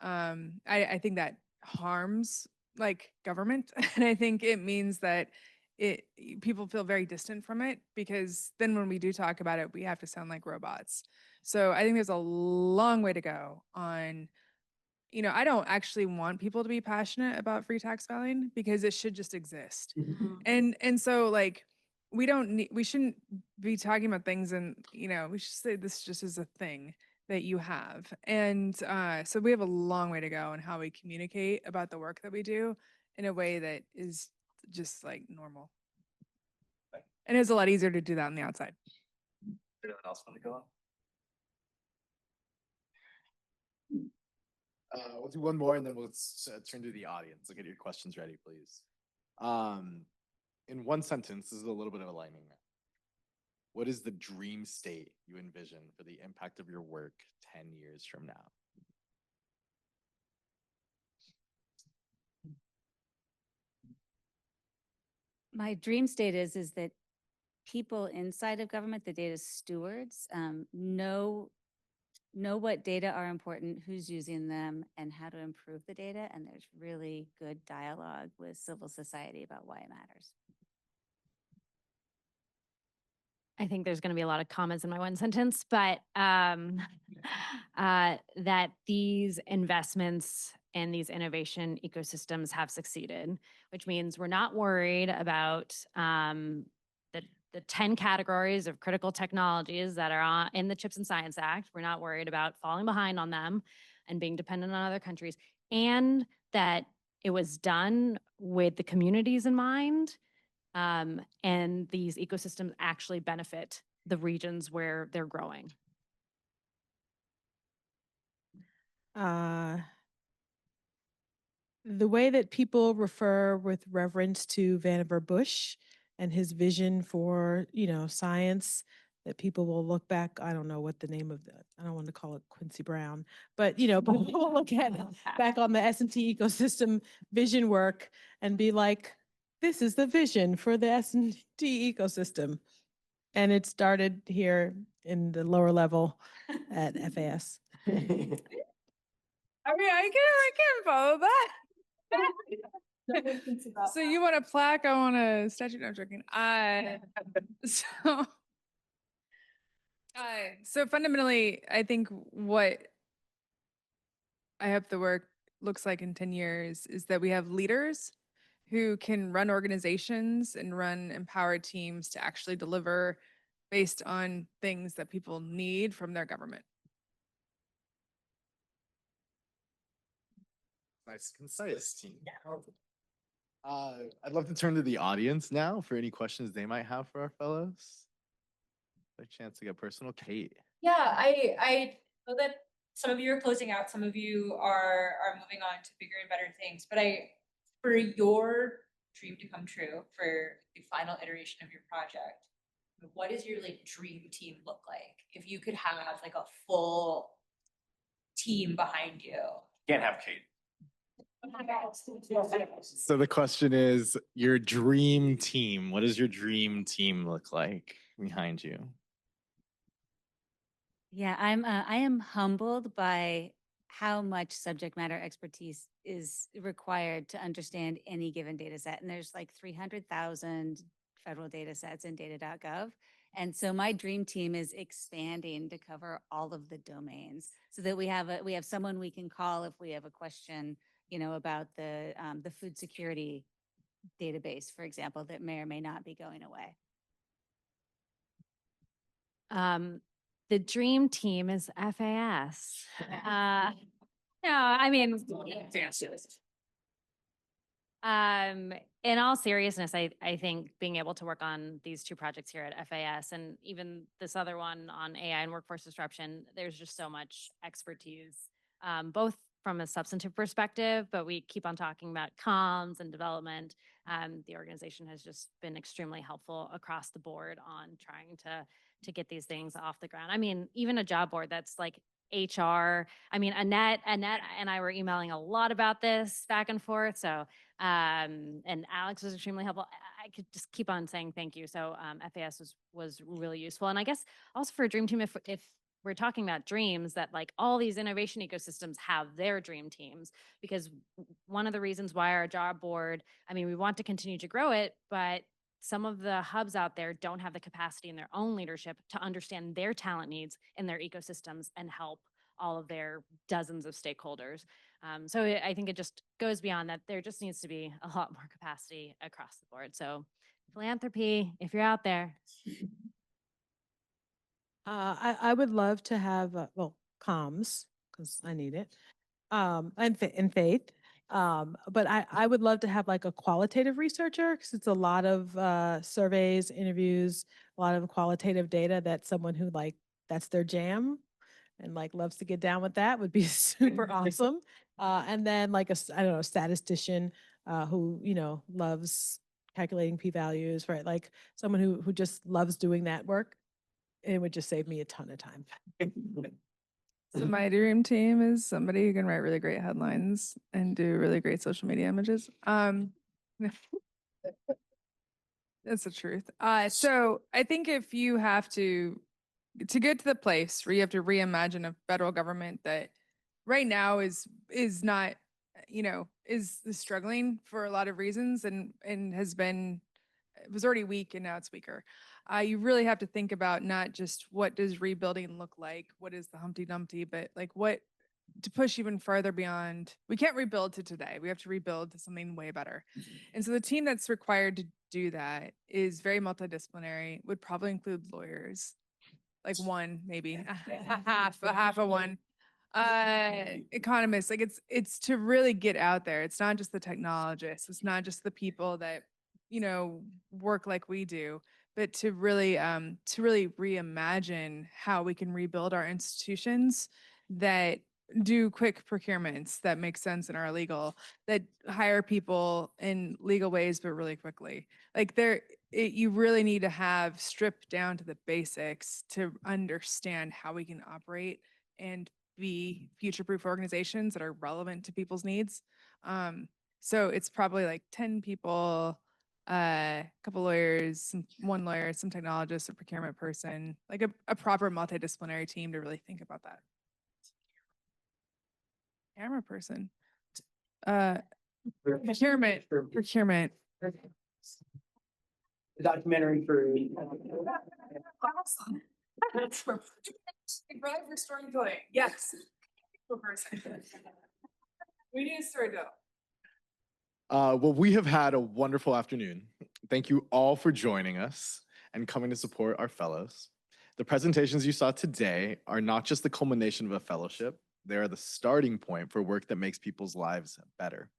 I think that harms like government. And I think it means that people feel very distant from it, because then when we do talk about it, we have to sound like robots. So I think there's a long way to go on, I don't actually want people to be passionate about free tax filing, because it should just exist. And so like we shouldn't be talking about things, and we should say this just is a thing that you have. And so we have a long way to go in how we communicate about the work that we do in a way that is just like normal. And it's a lot easier to do that on the outside. Anyone else want to go on? We'll do one more and then we'll turn to the audience. So get your questions ready, please. In one sentence, this is a little bit of a lightning round. What is the dream state you envision for the impact of your work 10 years from now? My dream state is that people inside of government, the data stewards, know what data are important, who's using them, and how to improve the data. And there's really good dialogue with civil society about why it matters. I think there's going to be a lot of comments in my one sentence, but that these investments and these innovation ecosystems have succeeded, which means we're not worried about the 10 categories of critical technologies that are in the CHIPS and Science Act. We're not worried about falling behind on them and being dependent on other countries, and that it was done with the communities in mind. And these ecosystems actually benefit the regions where they're growing. The way that people refer with reverence to Vannevar Bush and his vision for, science, that people will look back, I don't know what the name of I don't want to call it Quincy Brown, but people will look back on the S&T ecosystem vision work and be like, this is the vision for the S&T ecosystem. And it started here in the lower level at FAS. I mean, I can follow that. So you want a plaque? I want a statue. No, I'm joking. So fundamentally, I think what I hope the work looks like in 10 years is that we have leaders who can run organizations and run empowered teams to actually deliver based on things that people need from their government. Nice, concise team. I'd love to turn to the audience now for any questions they might have for our fellows. A chance to get personal. Kate. Yeah, I know that some of you are closing out, some of you are moving on to bigger and better things, but for your dream to come true, for the final iteration of your project, what does your dream team look like? If you could have like a full team behind you. Can't have Kate. So the question is, your dream team. What does your dream team look like behind you? Yeah, I am humbled by how much subject matter expertise is required to understand any given data set. And there's like 300,000 federal data sets in data.gov. And so my dream team is expanding to cover all of the domains so that we have someone we can call if we have a question, about the food security database, for example, that may or may not be going away? The dream team is FAS. No, I mean, in all seriousness, I think being able to work on these two projects here at FAS and even this other one on AI and workforce disruption, there's just so much expertise, both from a substantive perspective, but we keep on talking about comms and development. The organization has just been extremely helpful across the board on trying to get these things off the ground. I mean, even a job board that's like HR. I mean, Annette and I were emailing a lot about this back and forth. So, and Alex was extremely helpful. I could just keep on saying thank you. So, FAS was really useful. And I guess also for a dream team, if we're talking about dreams, that like all these innovation ecosystems have their dream teams, because one of the reasons why our job board, I mean, we want to continue to grow it, but some of the hubs out there don't have the capacity in their own leadership to understand their talent needs in their ecosystems and help all of their dozens of stakeholders. So I think it just goes beyond that. There just needs to be a lot more capacity across the board. So philanthropy, if you're out there. I would love to have, well, comms, because I need it, and faith. But I would love to have like a qualitative researcher, because it's a lot of surveys, interviews, a lot of qualitative data that someone who like, that's their jam and like loves to get down with that would be super awesome. And then like I don't know, statistician who, loves calculating p-values, right? Like someone who just loves doing that work. It would just save me a ton of time. So my dream team is somebody who can write really great headlines and do really great social media images. That's the truth. So I think if you have to get to the place where you have to reimagine a federal government that right now is not, is struggling for a lot of reasons and it was already weak and now it's weaker. You really have to think about not just what does rebuilding look like, what is the Humpty Dumpty, but like what to push even further beyond. We can't rebuild to today. We have to rebuild to something way better. And so the team that's required to do that is very multidisciplinary, would probably include lawyers, like one, maybe half of one. Economists, like it's to really get out there. It's not just the technologists. It's not just the people that, work like we do, but to really reimagine how we can rebuild our institutions that do quick procurements that make sense in our legal, that hire people in legal ways, but really quickly. Like you really need to have stripped down to the basics to understand how we can operate and be future-proof organizations that are relevant to people's needs. So it's probably like 10 people, a couple lawyers, one lawyer, some technologists, a procurement person, like a proper multidisciplinary team to really think about that. Camera person, procurement. The documentary crew. Awesome. Drive for storytelling. Yes. Person. We need a storyteller. Well, we have had a wonderful afternoon. Thank you all for joining us and coming to support our fellows. The presentations you saw today are not just the culmination of a fellowship, they are the starting point for work that makes people's lives better.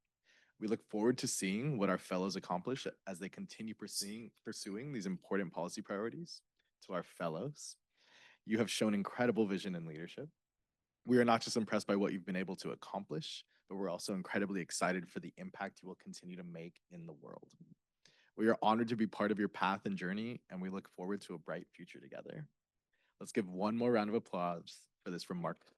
We look forward to seeing what our fellows accomplish as they continue pursuing these important policy priorities. To our fellows, you have shown incredible vision and leadership. We are not just impressed by what you've been able to accomplish, but we're also incredibly excited for the impact you will continue to make in the world. We are honored to be part of your path and journey, and we look forward to a bright future together. Let's give one more round of applause for this remarkable.